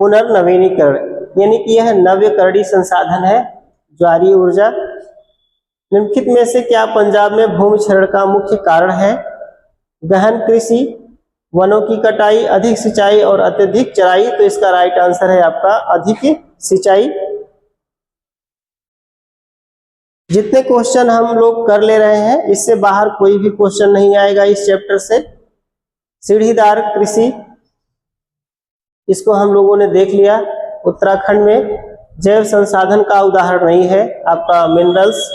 पुनर्नवीनीकरण, यानी कि यह नव्यकरणीय संसाधन है ज्वारीय ऊर्जा। निम्नलिखित में से क्या पंजाब में भूमि क्षरण का मुख्य कारण है? गहन कृषि, वनों की कटाई, अधिक सिंचाई और अत्यधिक चराई। तो इसका राइट आंसर है आपका अधिक सिंचाई। जितने क्वेश्चन हम लोग कर ले रहे हैं इससे बाहर कोई भी क्वेश्चन नहीं आएगा इस चैप्टर से। सीढ़ीदार कृषि, इसको हम लोगों ने देख लिया। उत्तराखंड में जैव संसाधन का उदाहरण नहीं है आपका मिनरल्स,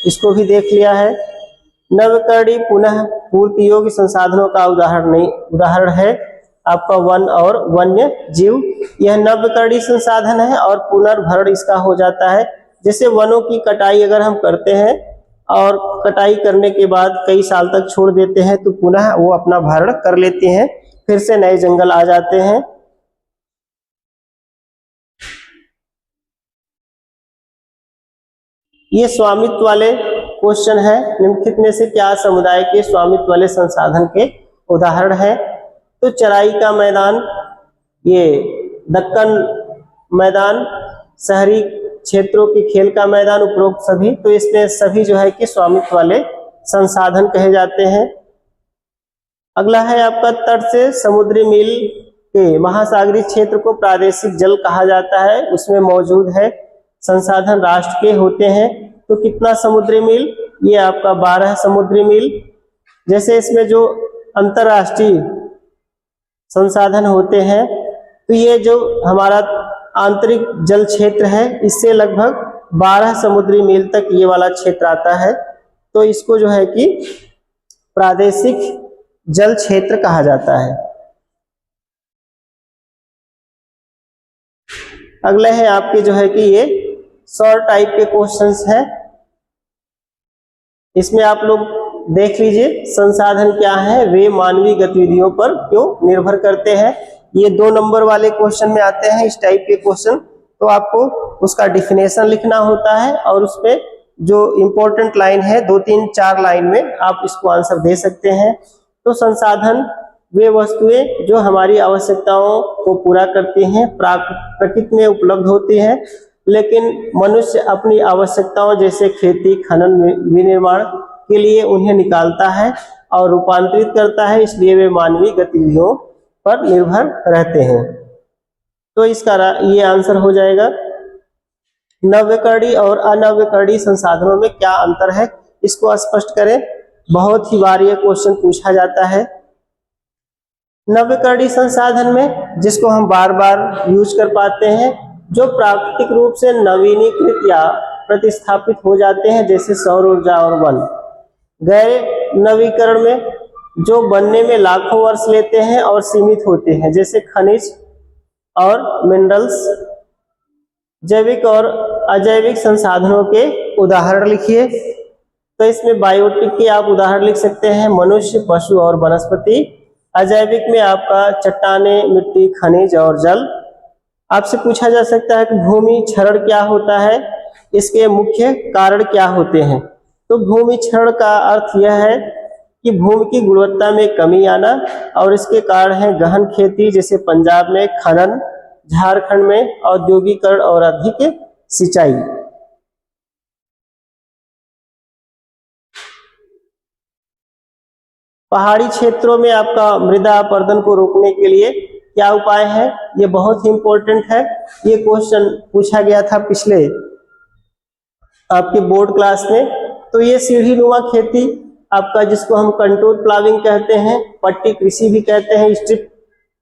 इसको भी देख लिया है। नवकरणीय पुनः पूर्ति योग्य संसाधनों का उदाहरण है आपका वन और वन्य जीव। यह नवकरणीय संसाधन है और पुनर्भरण इसका हो जाता है। जैसे वनों की कटाई अगर हम करते हैं और कटाई करने के बाद कई साल तक छोड़ देते हैं तो पुनः वो अपना भरण कर लेते हैं, फिर से नए जंगल आ जाते हैं। ये स्वामित्व वाले क्वेश्चन है। निम्नलिखित में से क्या समुदाय के स्वामित्व वाले संसाधन के उदाहरण है? तो चराई का मैदान, ये दक्कन मैदान, शहरी क्षेत्रों के खेल का मैदान, उपरोक्त सभी। तो इसमें सभी जो है कि स्वामित्व वाले संसाधन कहे जाते हैं। अगला है आपका तट से समुद्री मील के महासागरीय क्षेत्र को प्रादेशिक जल कहा जाता है। उसमें मौजूद है संसाधन राष्ट्र के होते हैं। तो कितना समुद्री मील? ये आपका 12 समुद्री मील। जैसे इसमें जो अंतरराष्ट्रीय संसाधन होते हैं तो ये जो हमारा आंतरिक जल क्षेत्र है इससे लगभग 12 समुद्री मील तक ये वाला क्षेत्र आता है। तो इसको जो है कि प्रादेशिक जल क्षेत्र कहा जाता है। अगले हैं आपके जो है कि ये शॉर्ट टाइप के क्वेश्चंस हैं। इसमें आप लोग देख लीजिए संसाधन क्या है, वे मानवीय गतिविधियों पर क्यों निर्भर करते हैं। ये 2 नंबर वाले क्वेश्चन में आते हैं इस टाइप के क्वेश्चन। तो आपको उसका डिफिनेशन लिखना होता है और उसमें जो इंपॉर्टेंट लाइन है 2, 3, 4 लाइन में आप इसको आंसर दे सकते हैं। तो संसाधन वे वस्तुएं जो हमारी आवश्यकताओं को पूरा करती हैं, प्रकृति में उपलब्ध होती हैं, लेकिन मनुष्य अपनी आवश्यकताओं जैसे खेती, खनन, विनिर्माण के लिए उन्हें निकालता है और रूपांतरित करता है, इसलिए वे मानवीय गतिविधियों पर निर्भर रहते हैं। तो इसका ये आंसर हो जाएगा। नव्यकरणीय और अनव्यकरणीय संसाधनों में क्या अंतर है, इसको स्पष्ट करें। बहुत ही बार ये क्वेश्चन पूछा जाता है। नव्यकरणीय संसाधन में जिसको हम बार बार यूज कर पाते हैं, जो प्राकृतिक रूप से नवीनीकृत या प्रतिस्थापित हो जाते हैं, जैसे सौर ऊर्जा और वन। गैर नवीकरण में जो बनने में लाखों वर्ष लेते हैं और सीमित होते हैं, जैसे खनिज और मिनरल्स। जैविक और अजैविक संसाधनों के उदाहरण लिखिए। तो इसमें बायोटिक के आप उदाहरण लिख सकते हैं, मनुष्य, पशु और वनस्पति। अजैविक में आपका चट्टाने, मिट्टी, खनिज और जल। आपसे पूछा जा सकता है कि भूमि क्षरण क्या होता है, इसके मुख्य कारण क्या होते हैं। तो भूमि क्षरण का अर्थ यह है कि भूमि की गुणवत्ता में कमी आना, और इसके कारण है गहन खेती, जैसे पंजाब में खनन, झारखंड में औद्योगिकरण और अधिक सिंचाई। पहाड़ी क्षेत्रों में आपका मृदा अपरदन को रोकने के लिए क्या उपाय है, ये बहुत ही इंपॉर्टेंट है। ये क्वेश्चन पूछा गया था पिछले आपके बोर्ड क्लास में। तो ये सीढ़ी नुमा खेती आपका, जिसको हम कंटूर प्लाविंग कहते हैं, पट्टी कृषि भी कहते हैं, स्ट्रिप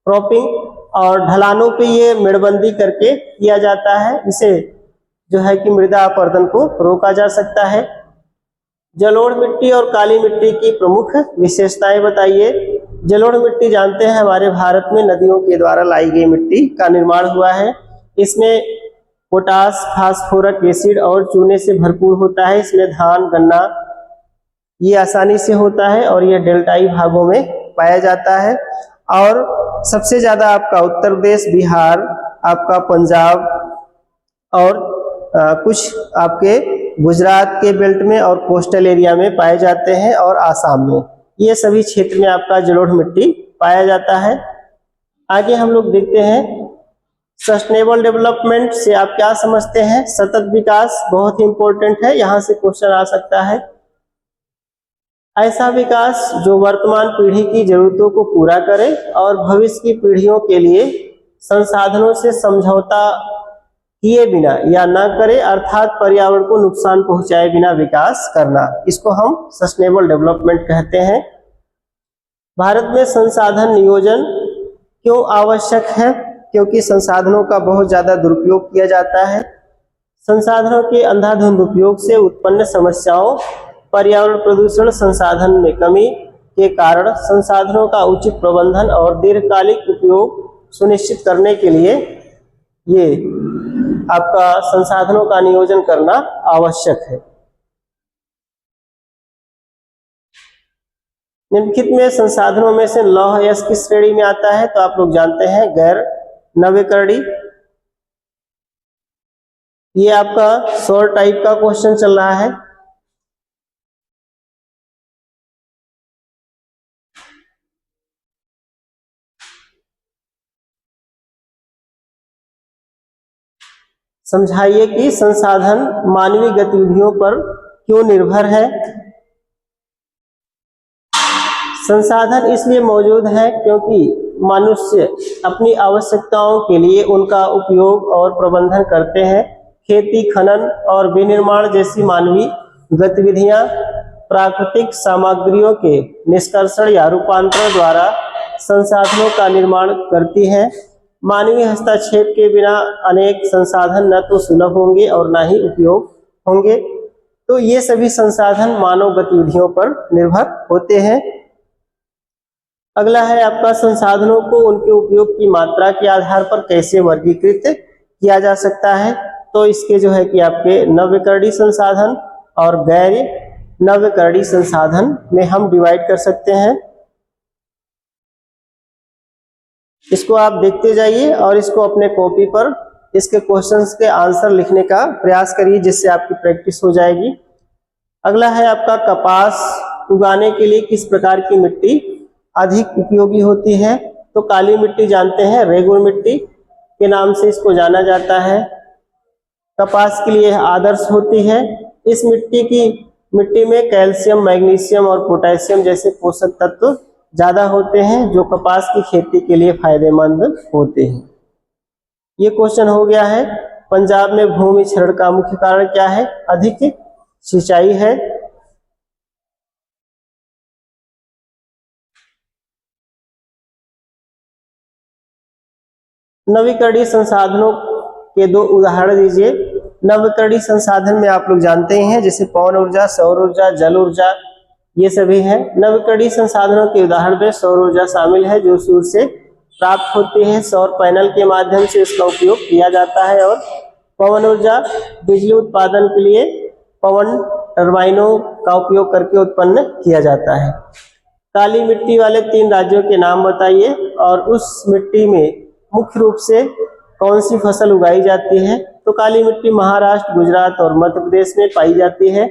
क्रॉपिंग, और ढलानों पे ये मेड़बंदी करके किया जाता है। इसे जो है कि मृदा अपरदन को रोका जा सकता है। जलोढ़ मिट्टी और काली मिट्टी की प्रमुख विशेषताएं बताइए। जलोढ़ मिट्टी जानते हैं हमारे भारत में नदियों के द्वारा लाई गई मिट्टी का निर्माण हुआ है। इसमें पोटास, फास्फोरक एसिड और चूने से भरपूर होता है। इसमें धान, गन्ना ये आसानी से होता है, और यह डेल्टाई भागों में पाया जाता है। और सबसे ज्यादा आपका उत्तर प्रदेश, बिहार, आपका पंजाब और कुछ आपके गुजरात के बेल्ट में और कोस्टल एरिया में पाए जाते हैं, और आसाम में। ये सभी क्षेत्र में आपका जलोढ़ मिट्टी पाया जाता है। आगे हम लोग देखते हैं सस्टेनेबल डेवलपमेंट से आप क्या समझते हैं। सतत विकास बहुत ही इंपॉर्टेंट है, यहां से क्वेश्चन आ सकता है। ऐसा विकास जो वर्तमान पीढ़ी की जरूरतों को पूरा करे और भविष्य की पीढ़ियों के लिए संसाधनों से समझौता किए बिना या ना करे, अर्थात पर्यावरण को नुकसान पहुंचाए बिना विकास करना, इसको हम सस्टेनेबल डेवलपमेंट कहते हैं। भारत में संसाधन नियोजन क्यों आवश्यक है, क्योंकि संसाधनों का बहुत ज्यादा दुरुपयोग किया जाता है। संसाधनों के अंधाधुंध उपयोग से उत्पन्न समस्याओं, पर्यावरण प्रदूषण, संसाधन में कमी के कारण संसाधनों का उचित प्रबंधन और दीर्घकालिक उपयोग सुनिश्चित करने के लिए ये आपका संसाधनों का नियोजन करना आवश्यक है। निम्नलिखित में संसाधनों में से लौह यश किस श्रेणी में आता है, तो आप लोग जानते हैं गैर नवीकरणीय। ये आपका सौर टाइप का क्वेश्चन चल रहा है। समझाइए कि संसाधन मानवीय गतिविधियों पर क्यों निर्भर है। संसाधन इसलिए मौजूद है क्योंकि मनुष्य अपनी आवश्यकताओं के लिए उनका उपयोग और प्रबंधन करते हैं। खेती, खनन और विनिर्माण जैसी मानवीय गतिविधियां प्राकृतिक सामग्रियों के निष्कर्षण या रूपांतरण द्वारा संसाधनों का निर्माण करती हैं। मानवीय हस्तक्षेप के बिना अनेक संसाधन न तो सुलभ होंगे और न ही उपयोग होंगे। तो ये सभी संसाधन मानव गतिविधियों पर निर्भर होते हैं। अगला है आपका संसाधनों को उनके उपयोग की मात्रा के आधार पर कैसे वर्गीकृत किया जा सकता है। तो इसके जो है कि आपके नवीकरणीय संसाधन और गैर नवीकरणीय संसाधन में हम डिवाइड कर सकते हैं। इसको आप देखते जाइए और इसको अपने कॉपी पर इसके क्वेश्चंस के आंसर लिखने का प्रयास करिए, जिससे आपकी प्रैक्टिस हो जाएगी। अगला है आपका कपास उगाने के लिए किस प्रकार की मिट्टी अधिक उपयोगी होती है। तो काली मिट्टी जानते हैं, रेगुर मिट्टी के नाम से इसको जाना जाता है। कपास के लिए आदर्श होती है। इस मिट्टी में कैल्शियम, मैग्नीशियम और पोटेशियम जैसे पोषक तत्व ज्यादा होते हैं, जो कपास की खेती के लिए फायदेमंद होते हैं। ये क्वेश्चन हो गया है। पंजाब में भूमि क्षरण का मुख्य कारण क्या है, अधिक सिंचाई है। नवीकरणीय संसाधनों के दो उदाहरण दीजिए। नवीकरणीय संसाधन में आप लोग जानते ही हैं, जैसे पवन ऊर्जा, सौर ऊर्जा, जल ऊर्जा, ये सभी हैं। नवीकरणीय संसाधनों के उदाहरण में सौर ऊर्जा शामिल है, जो सूर्य से प्राप्त होती है। सौर पैनल के माध्यम से इसका उपयोग किया जाता है। और पवन ऊर्जा बिजली उत्पादन के लिए पवन टर्बाइनों का उपयोग करके उत्पन्न किया जाता है। काली मिट्टी वाले 3 राज्यों के नाम बताइए, और उस मिट्टी में मुख्य रूप से कौन सी फसल उगाई जाती है। तो काली मिट्टी महाराष्ट्र, गुजरात और मध्य प्रदेश में पाई जाती है।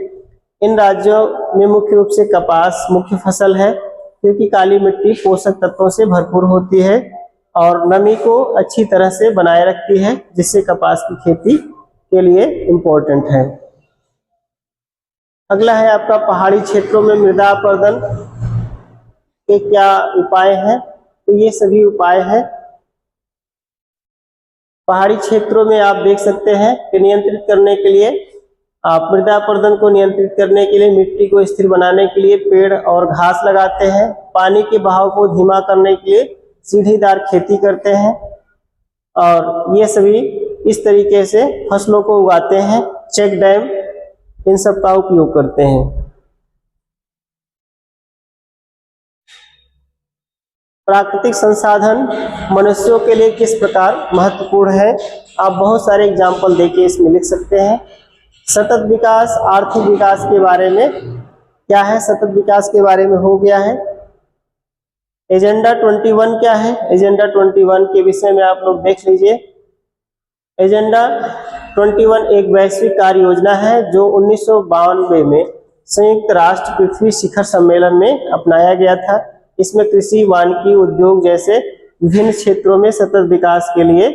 इन राज्यों में मुख्य रूप से कपास मुख्य फसल है, क्योंकि काली मिट्टी पोषक तत्वों से भरपूर होती है और नमी को अच्छी तरह से बनाए रखती है, जिससे कपास की खेती के लिए इम्पोर्टेंट है। अगला है आपका पहाड़ी क्षेत्रों में मृदा अपरदन के क्या उपाय हैं। तो ये सभी उपाय हैं। पहाड़ी क्षेत्रों में आप देख सकते हैं कि नियंत्रित करने के लिए, आप मृदा अपरदन को नियंत्रित करने के लिए, मिट्टी को स्थिर बनाने के लिए पेड़ और घास लगाते हैं। पानी के बहाव को धीमा करने के लिए सीढ़ीदार खेती करते हैं, और ये सभी इस तरीके से फसलों को उगाते हैं। चेक डैम, इन सब का उपयोग करते हैं। प्राकृतिक संसाधन मनुष्यों के लिए किस प्रकार महत्वपूर्ण है। आप बहुत सारे एग्जाम्पल देके इसमें लिख सकते हैं। सतत विकास आर्थिक विकास के बारे में क्या है। सतत विकास के बारे में हो गया है। एजेंडा 21 क्या है। एजेंडा 21 के विषय में आप लोग देख लीजिए। एजेंडा 21 एक वैश्विक कार्य योजना है, जो 1992 में संयुक्त राष्ट्र पृथ्वी शिखर सम्मेलन में अपनाया गया था। इसमें कृषि, वानिकी, उद्योग जैसे विभिन्न क्षेत्रों में सतत विकास के लिए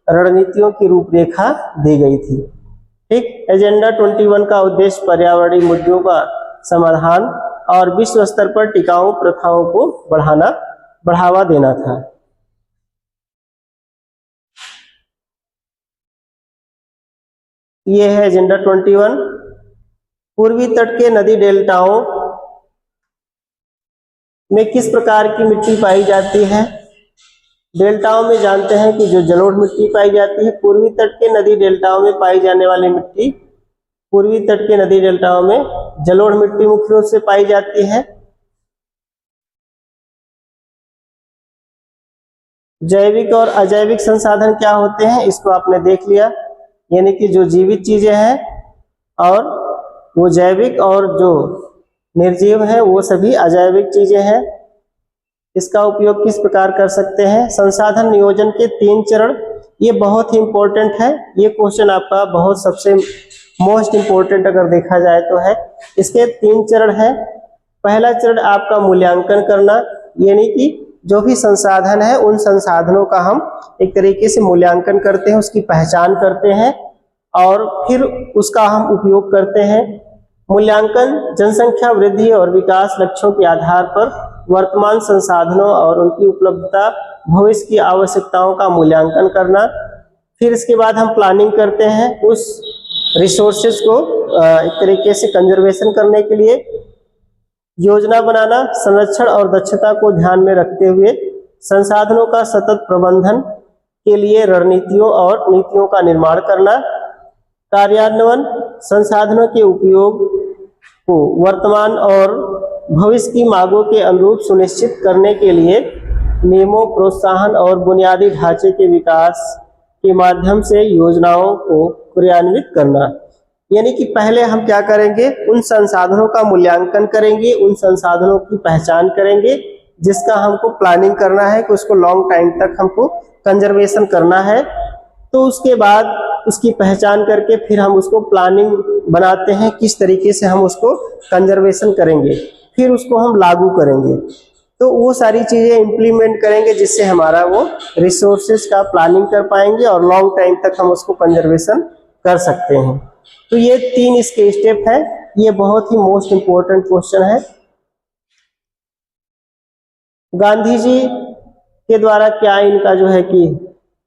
रणनीतियों की रूपरेखा दी गई थी। ठीक, एजेंडा 21 का उद्देश्य पर्यावरणीय मुद्दों का समाधान और विश्व स्तर पर टिकाऊ प्रथाओं को बढ़ावा देना था। ये है एजेंडा 21। पूर्वी तट के नदी डेल्टाओं में किस प्रकार की मिट्टी पाई जाती है। डेल्टाओं में जानते हैं कि जो जलोढ़ मिट्टी पाई जाती है। पूर्वी तट के नदी डेल्टाओं में पाई जाने वाली मिट्टी, पूर्वी तट के नदी डेल्टाओं में जलोढ़ मिट्टी मुख्य रूप से पाई जाती है। जैविक और अजैविक संसाधन क्या होते हैं, इसको आपने देख लिया। यानी कि जो जीवित चीजें हैं और वो जैविक, और जो निर्जीव है वो सभी अजैविक चीजें हैं। इसका उपयोग किस प्रकार कर सकते हैं। संसाधन नियोजन के 3 चरण, ये बहुत ही इंपॉर्टेंट है। ये क्वेश्चन आपका बहुत सबसे मोस्ट इंपॉर्टेंट अगर देखा जाए तो है। इसके 3 चरण हैं। पहला चरण आपका मूल्यांकन करना, यानी कि जो भी संसाधन है उन संसाधनों का हम एक तरीके से मूल्यांकन करते हैं, उसकी पहचान करते हैं और फिर उसका हम उपयोग करते हैं। मूल्यांकन जनसंख्या वृद्धि और विकास लक्ष्यों के आधार पर वर्तमान संसाधनों और उनकी उपलब्धता, भविष्य की आवश्यकताओं का मूल्यांकन करना। फिर इसके बाद हम प्लानिंग करते हैं उस रिसोर्सेज को एक तरीके से कंजर्वेशन करने के लिए। योजना बनाना, संरक्षण और दक्षता को ध्यान में रखते हुए संसाधनों का सतत प्रबंधन के लिए रणनीतियों और नीतियों का निर्माण करना। कार्यान्वयन, संसाधनों के उपयोग को वर्तमान और भविष्य की मांगों के अनुरूप सुनिश्चित करने के लिए नियमों, प्रोत्साहन और बुनियादी ढांचे के विकास के माध्यम से योजनाओं को क्रियान्वित करना। यानी कि पहले हम क्या करेंगे, उन संसाधनों का मूल्यांकन करेंगे, उन संसाधनों की पहचान करेंगे जिसका हमको प्लानिंग करना है कि उसको लॉन्ग टाइम तक हमको कंजर्वेशन करना है। तो उसके बाद उसकी पहचान करके फिर हम उसको प्लानिंग बनाते हैं, किस तरीके से हम उसको कंजर्वेशन करेंगे, फिर उसको हम लागू करेंगे। तो वो सारी चीजें इम्प्लीमेंट करेंगे जिससे हमारा वो रिसोर्सेज का प्लानिंग कर पाएंगे और लॉन्ग टाइम तक हम उसको कंजर्वेशन कर सकते हैं। तो ये 3 इसके स्टेप है। ये बहुत ही मोस्ट इंपॉर्टेंट क्वेश्चन है। गांधी जी के द्वारा क्या इनका जो है कि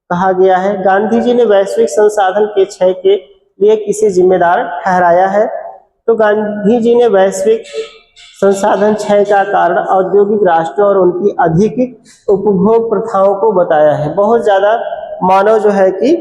कहा गया है। गांधी जी ने वैश्विक संसाधन के क्षय के लिए किसे जिम्मेदार ठहराया है। तो गांधी जी ने वैश्विक संसाधन क्षय का कारण औद्योगिक राष्ट्रों और उनकी अधिक उपभोग प्रथाओं को बताया है। बहुत ज्यादा मानव जो है कि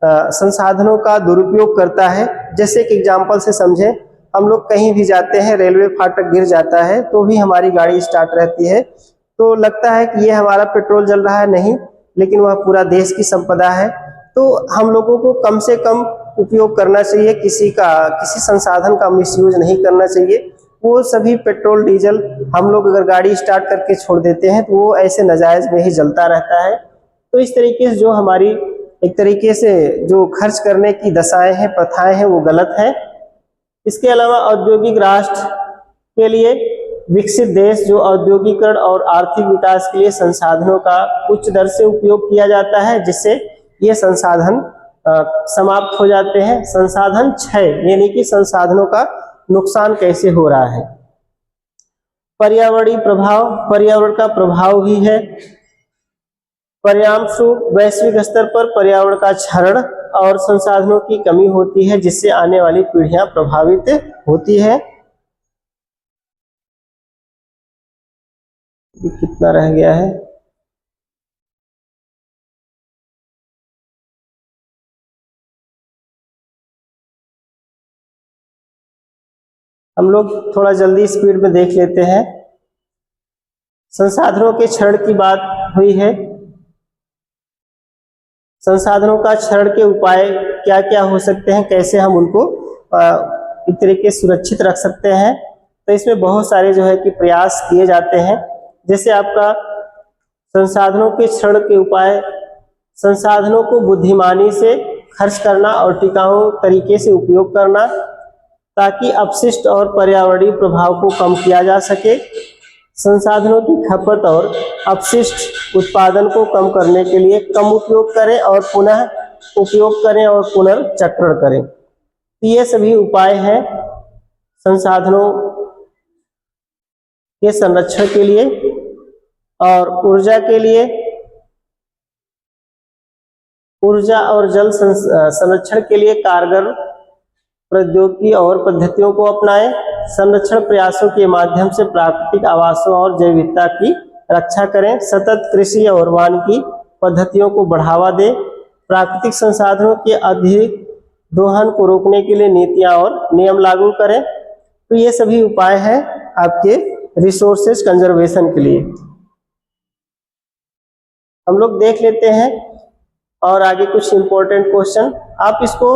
संसाधनों का दुरुपयोग करता है। जैसे कि एग्जाम्पल से समझें, हम लोग कहीं भी जाते हैं, रेलवे फाटक गिर जाता है तो भी हमारी गाड़ी स्टार्ट रहती है, तो लगता है कि ये हमारा पेट्रोल जल रहा है, नहीं, लेकिन वह पूरा देश की संपदा है। तो हम लोगों को कम से कम उपयोग करना चाहिए, किसी संसाधन का मिसयूज नहीं करना चाहिए। वो सभी पेट्रोल डीजल हम लोग अगर गाड़ी स्टार्ट करके छोड़ देते हैं तो वो ऐसे नाजायज में ही जलता रहता है। तो इस तरीके से जो हमारी एक तरीके से जो खर्च करने की दशाएं हैं, प्रथाएं हैं, वो गलत है। इसके अलावा औद्योगिक राष्ट्र के लिए, विकसित देश जो औद्योगिकरण और आर्थिक विकास के लिए संसाधनों का उच्च दर से उपयोग किया जाता है, जिससे ये संसाधन समाप्त हो जाते हैं। संसाधन क्षय यानी कि संसाधनों का नुकसान कैसे हो रहा है। पर्यावरणीय प्रभाव, पर्यावरण का प्रभाव भी है। परिणाम स्वरूप वैश्विक स्तर पर पर्यावरण का क्षरण और संसाधनों की कमी होती है, जिससे आने वाली पीढ़ियां प्रभावित होती है। कितना रह गया है? हम लोग थोड़ा जल्दी स्पीड में देख लेते हैं। संसाधनों के क्षरण की बात हुई है। संसाधनों का क्षरण के उपाय क्या क्या हो सकते हैं, कैसे हम उनको एक तरीके से सुरक्षित रख सकते हैं। तो इसमें बहुत सारे जो है कि प्रयास किए जाते हैं। जैसे आपका संसाधनों के क्षरण के उपाय, संसाधनों को बुद्धिमानी से खर्च करना और टिकाऊ तरीके से उपयोग करना, ताकि अपशिष्ट और पर्यावरणीय प्रभाव को कम किया जा सके। संसाधनों की खपत और अपशिष्ट उत्पादन को कम करने के लिए कम उपयोग करें और पुनः उपयोग करें और पुनर्चक्रण करें। तो ये सभी उपाय हैं संसाधनों के संरक्षण के लिए। और ऊर्जा के लिए, ऊर्जा और जल संरक्षण के लिए कारगर प्रौद्योगिकी और पद्धतियों को अपनाएं। संरक्षण प्रयासों के माध्यम से प्राकृतिक आवासों और जैव विविधता की रक्षा करें। सतत कृषि और वानिकी पद्धतियों को बढ़ावा दें। प्राकृतिक संसाधनों के अधिक दोहन को रोकने के लिए नीतियां और नियम लागू करें। तो ये सभी उपाय हैं आपके रिसोर्सेज कंजर्वेशन के लिए। हम लोग देख लेते हैं और आगे कुछ इंपॉर्टेंट क्वेश्चन। आप इसको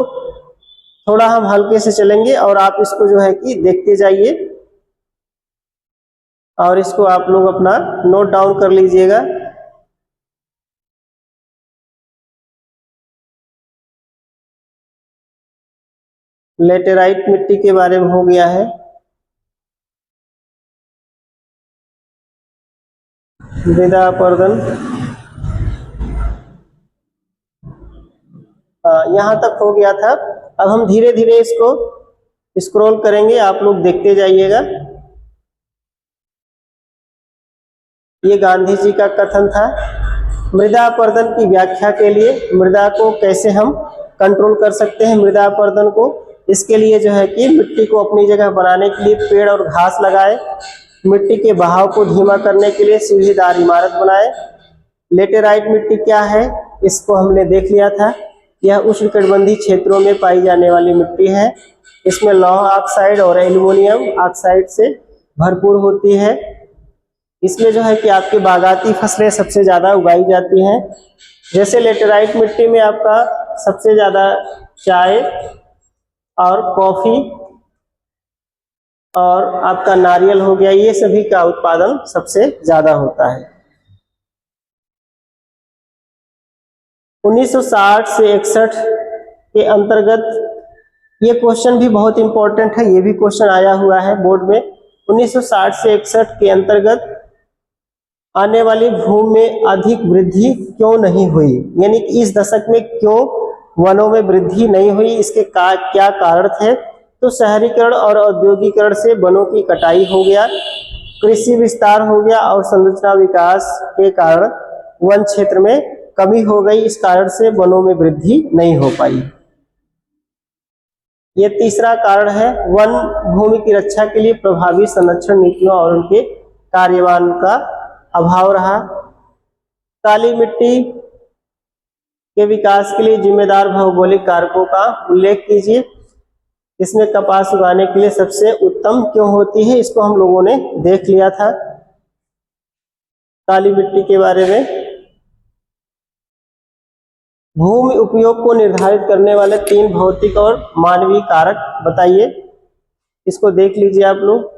थोड़ा हम हल्के से चलेंगे और आप इसको जो है कि देखते जाइए और इसको आप लोग अपना नोट डाउन कर लीजिएगा। लेटेराइट मिट्टी के बारे में हो गया है। मृदा अपरदन, यहाँ तक हो गया था। अब हम धीरे धीरे इसको स्क्रॉल करेंगे, आप लोग देखते जाइएगा। ये गांधी जी का कथन था। मृदा अपरदन की व्याख्या के लिए, मृदा को कैसे हम कंट्रोल कर सकते हैं, मृदा अपरदन को, इसके लिए जो है कि मिट्टी को अपनी जगह बनाने के लिए पेड़ और घास लगाए। मिट्टी के बहाव को धीमा करने के लिए सीढ़ीदार इमारत बनाए। लेटेराइट मिट्टी क्या है, इसको हमने देख लिया था। यह उष्णकटिबंधीय क्षेत्रों में पाई जाने वाली मिट्टी है। इसमें लौह ऑक्साइड और एल्युमिनियम ऑक्साइड से भरपूर होती है। इसमें जो है कि आपके बागाती फसलें सबसे ज़्यादा उगाई जाती हैं। जैसे लेटेराइट मिट्टी में आपका सबसे ज़्यादा चाय और कॉफ़ी और आपका नारियल हो गया, ये सभी का उत्पादन सबसे ज़्यादा होता है। 1960 से 61 के अंतर्गत, ये क्वेश्चन भी बहुत इंपॉर्टेंट है, ये भी क्वेश्चन आया हुआ है बोर्ड में। 1960 से 61 के अंतर्गत आने वाली भूमि में अधिक वृद्धि क्यों नहीं हुई, यानी कि इस दशक में क्यों वनों में वृद्धि नहीं हुई, इसके क्या कारण थे। तो शहरीकरण और औद्योगिकरण से वनों की कटाई हो गया, कृषि विस्तार हो गया और संरचना विकास के कारण वन क्षेत्र में कमी हो गई। इस कारण से वनों में वृद्धि नहीं हो पाई। ये तीसरा कारण है, वन भूमि की रक्षा के लिए प्रभावी संरक्षण नीतियों और उनके कार्यान्वयन का अभाव रहा। काली मिट्टी के विकास के लिए जिम्मेदार भौगोलिक कारकों का उल्लेख कीजिए। इसमें कपास उगाने के लिए सबसे उत्तम क्यों होती है, इसको हम लोगों ने देख लिया था। काली मिट्टी के बारे में, भूमि उपयोग को निर्धारित करने वाले 3 भौतिक और मानवीय कारक बताइए। इसको देख लीजिए आप लोग।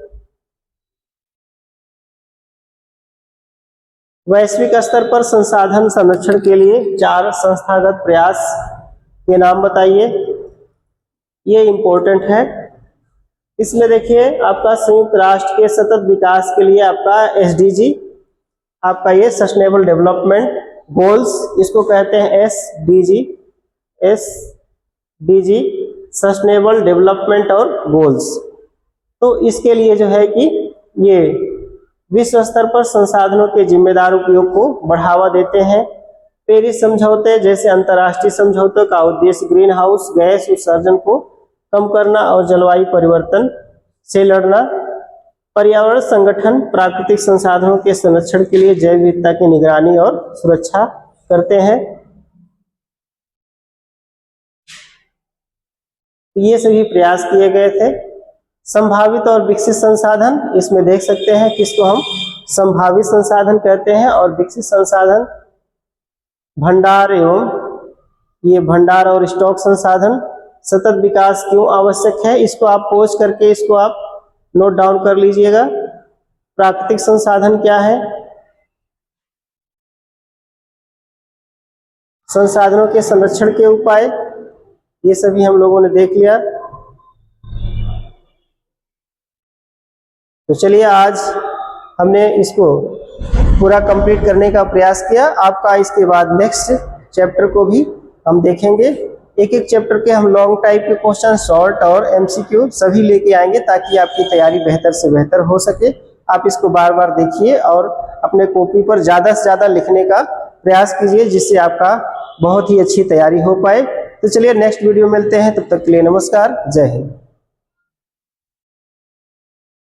वैश्विक स्तर पर संसाधन संरक्षण के लिए 4 संस्थागत प्रयास के नाम बताइए। ये इंपॉर्टेंट है। इसमें देखिए आपका संयुक्त राष्ट्र के सतत विकास के लिए आपका SDG, आपका ये सस्टेनेबल डेवलपमेंट गोल्स, इसको कहते हैं SDG सस्टेनेबल डेवलपमेंट और गोल्स। तो इसके लिए जो है कि ये विश्व स्तर पर संसाधनों के जिम्मेदार उपयोग को बढ़ावा देते हैं। पेरिस समझौते जैसे अंतर्राष्ट्रीय समझौतों का उद्देश्य ग्रीन हाउस गैस उत्सर्जन को कम करना और जलवायु परिवर्तन से लड़ना। पर्यावरण संगठन प्राकृतिक संसाधनों के संरक्षण के लिए जैव विविधता की निगरानी और सुरक्षा करते हैं। ये सभी प्रयास किए गए थे। संभावित और विकसित संसाधन, इसमें देख सकते हैं किसको हम संभावित संसाधन कहते हैं और विकसित संसाधन भंडार एवं ये भंडार और स्टॉक संसाधन। सतत विकास क्यों आवश्यक है, इसको आप पोज करके इसको आप नोट डाउन कर लीजिएगा। प्राकृतिक संसाधन क्या है, संसाधनों के संरक्षण के उपाय, ये सभी हम लोगों ने देख लिया। तो चलिए आज हमने इसको पूरा कंप्लीट करने का प्रयास किया। आपका इसके बाद नेक्स्ट चैप्टर को भी हम देखेंगे। एक एक चैप्टर के हम लॉन्ग टाइप के क्वेश्चन, शॉर्ट और MCQ सभी लेके आएंगे ताकि आपकी तैयारी बेहतर से बेहतर हो सके। आप इसको बार बार देखिए और अपने कॉपी पर ज़्यादा से ज़्यादा लिखने का प्रयास कीजिए जिससे आपका बहुत ही अच्छी तैयारी हो पाए। तो चलिए नेक्स्ट वीडियो मिलते हैं, तब तक के लिए नमस्कार, जय हिंद।